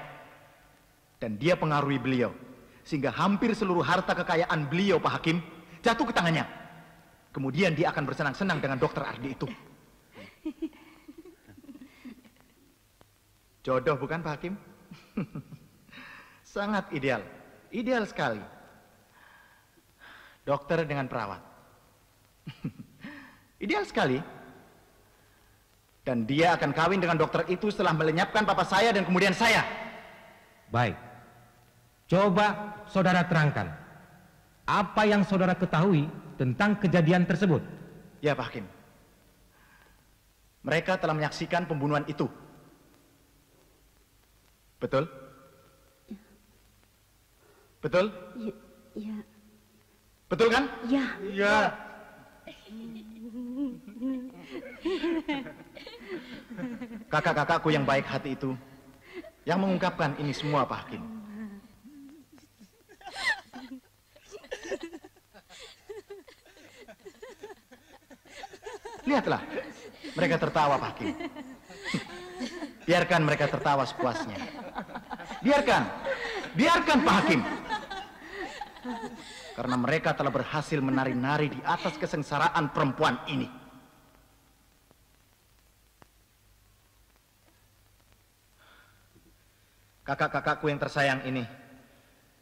Dan dia pengaruhi beliau. Sehingga hampir seluruh harta kekayaan beliau, Pak Hakim, jatuh ke tangannya. Kemudian dia akan bersenang-senang dengan dokter Ardi itu. Jodoh bukan Pak Hakim? Sangat ideal. Ideal sekali. Dokter dengan perawat. Ideal sekali. Dan dia akan kawin dengan dokter itu setelah melenyapkan papa saya dan kemudian saya. Baik. Coba saudara terangkan. Apa yang saudara ketahui tentang kejadian tersebut? Ya Pak Hakim. Mereka telah menyaksikan pembunuhan itu. Betul? Betul? Ya. Betul kan? Ya. Ya. Kakak-kakakku yang baik hati itu yang mengungkapkan ini semua, Pak Hakim. Lihatlah, mereka tertawa, Pak Hakim. Biarkan mereka tertawa sepuasnya. Biarkan Pak Hakim. Karena mereka telah berhasil menari-nari di atas kesengsaraan perempuan ini. Kakak-kakakku yang tersayang ini,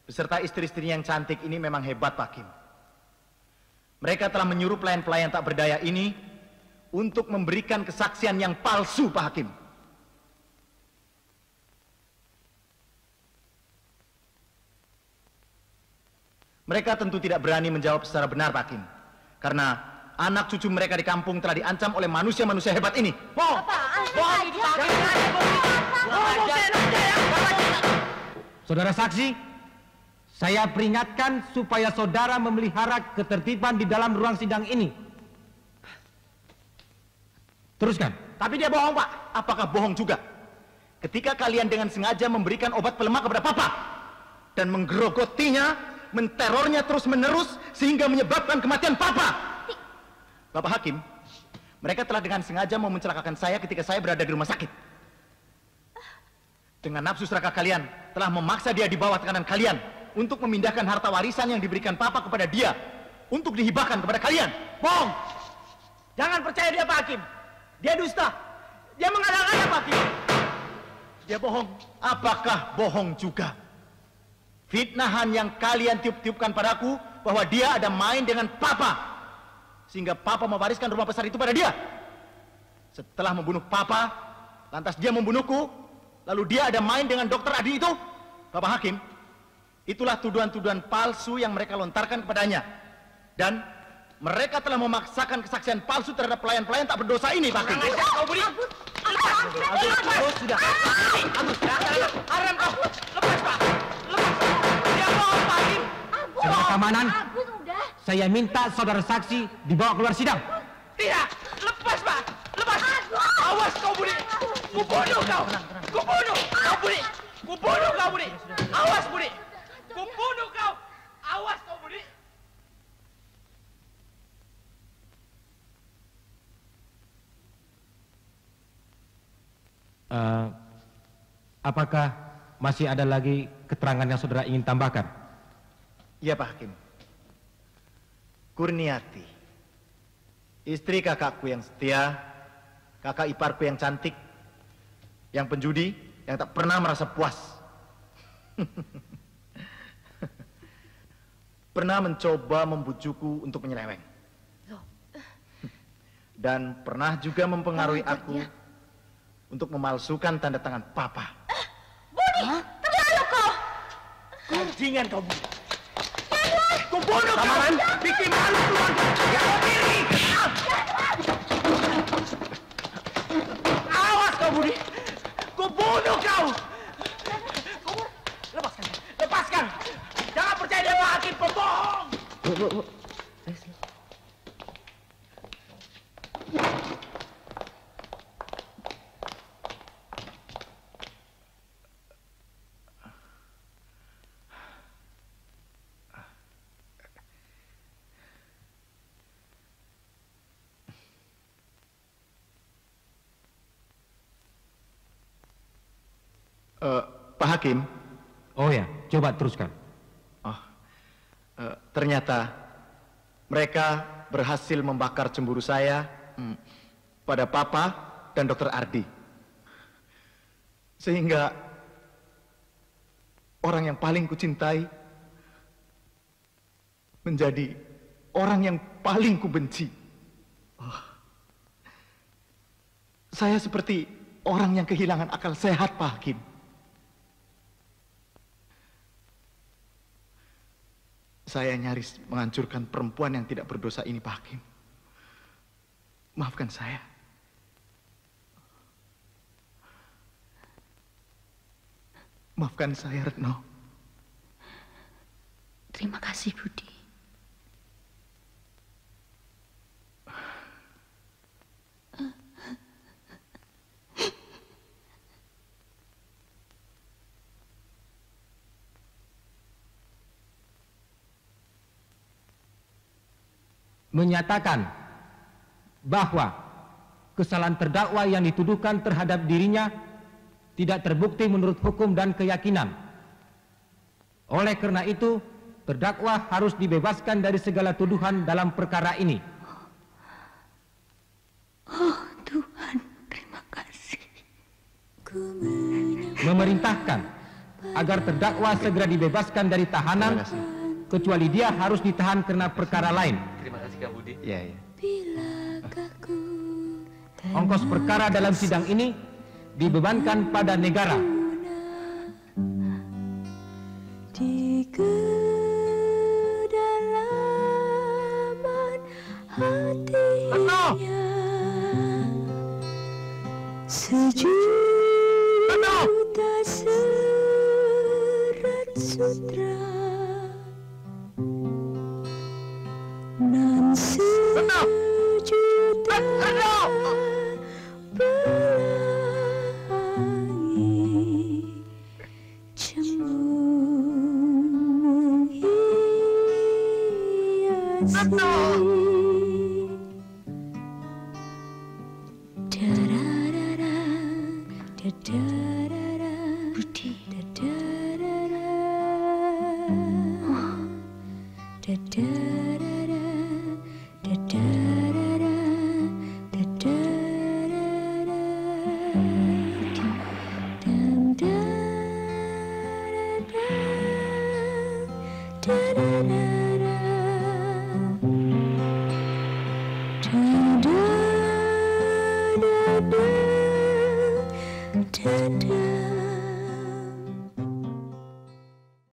beserta istri-istrinya yang cantik ini memang hebat, Pak Hakim. Mereka telah menyuruh pelayan-pelayan tak berdaya ini untuk memberikan kesaksian yang palsu, Pak Hakim. Mereka tentu tidak berani menjawab secara benar, Pak Hakim. Karena anak cucu mereka di kampung telah diancam oleh manusia-manusia hebat ini. Saudara saksi, saya peringatkan supaya saudara memelihara ketertiban di dalam ruang sidang ini. Teruskan. Tapi dia bohong, Pak. Apakah bohong juga? Ketika kalian dengan sengaja memberikan obat pelemah kepada Papa dan menggerogotinya, menterornya terus-menerus sehingga menyebabkan kematian Papa. Bapak Hakim, mereka telah dengan sengaja mau mencelakakan saya ketika saya berada di rumah sakit. Dengan nafsu serakah kalian telah memaksa dia di bawah tekanan kalian untuk memindahkan harta warisan yang diberikan Papa kepada dia untuk dihibahkan kepada kalian. Bohong! Jangan percaya dia, Pak Hakim. Dia dusta. Dia mengada-ngada, Pak Hakim. Dia bohong. Apakah bohong juga? Fitnahan yang kalian tiup-tiupkan padaku bahwa dia ada main dengan Papa sehingga Papa mewariskan rumah besar itu pada dia. Setelah membunuh Papa, lantas dia membunuhku. Lalu dia ada main dengan dokter Adi itu. Bapak Hakim, itulah tuduhan-tuduhan palsu yang mereka lontarkan kepadanya. Dan mereka telah memaksakan kesaksian palsu terhadap pelayan-pelayan tak berdosa ini, Pak Hakim. Agus, sudah. Agus, haram kau. Lepas, Pak. Lepas. Dia bohong, Pak Hakim. Saudara keamanan, saya minta saudara saksi dibawa keluar sidang. Tidak. Lepas, Pak. Lepas. Awas kau, Budi. Kubunuh kau. Kubunuh kau, Budi. Kubunuh kau, Budi. Awas, Budi. Kubunuh kau. Awas kau, Budi. Apakah masih ada lagi keterangan yang saudara ingin tambahkan? Iya, Pak Hakim. Kurniati, istri kakakku yang setia, kakak iparku yang cantik, yang penjudi, yang tak pernah merasa puas. Pernah mencoba membujukku untuk menyeleweng. Dan pernah juga mempengaruhi aku untuk memalsukan tanda tangan Papa. Budi, terlalu kau! Bajingan kau, Budi. Kau bunuh kau! Bikin malu keluarga! Ya kau diri! Awas kau, Budi! Kau bunuh kau! Lepaskan! Lepaskan! Jangan percaya dia Pak Hakim, pembohong! Bu. Pak Hakim. Oh ya, coba teruskan. Ternyata mereka berhasil membakar cemburu saya pada Papa dan Dokter Ardi. Sehingga orang yang paling kucintai menjadi orang yang paling kubenci. Saya seperti orang yang kehilangan akal sehat, Pak Hakim. Saya nyaris menghancurkan perempuan yang tidak berdosa ini, Pak Hakim. Maafkan saya. Maafkan saya, Retno. Terima kasih, Budi. Menyatakan bahwa kesalahan terdakwa yang dituduhkan terhadap dirinya tidak terbukti menurut hukum dan keyakinan. Oleh karena itu, terdakwa harus dibebaskan dari segala tuduhan dalam perkara ini. Oh Tuhan, terima kasih. Memerintahkan agar terdakwa segera dibebaskan dari tahanan, kecuali dia harus ditahan karena perkara lain. Terima kasih Kak Budi. Iya. Ongkos perkara dalam sidang ini dibebankan pada negara. Di kedalaman hatinya sejuta serat sutra nan sejuta pelangi cembung hiasi. Budi. Da da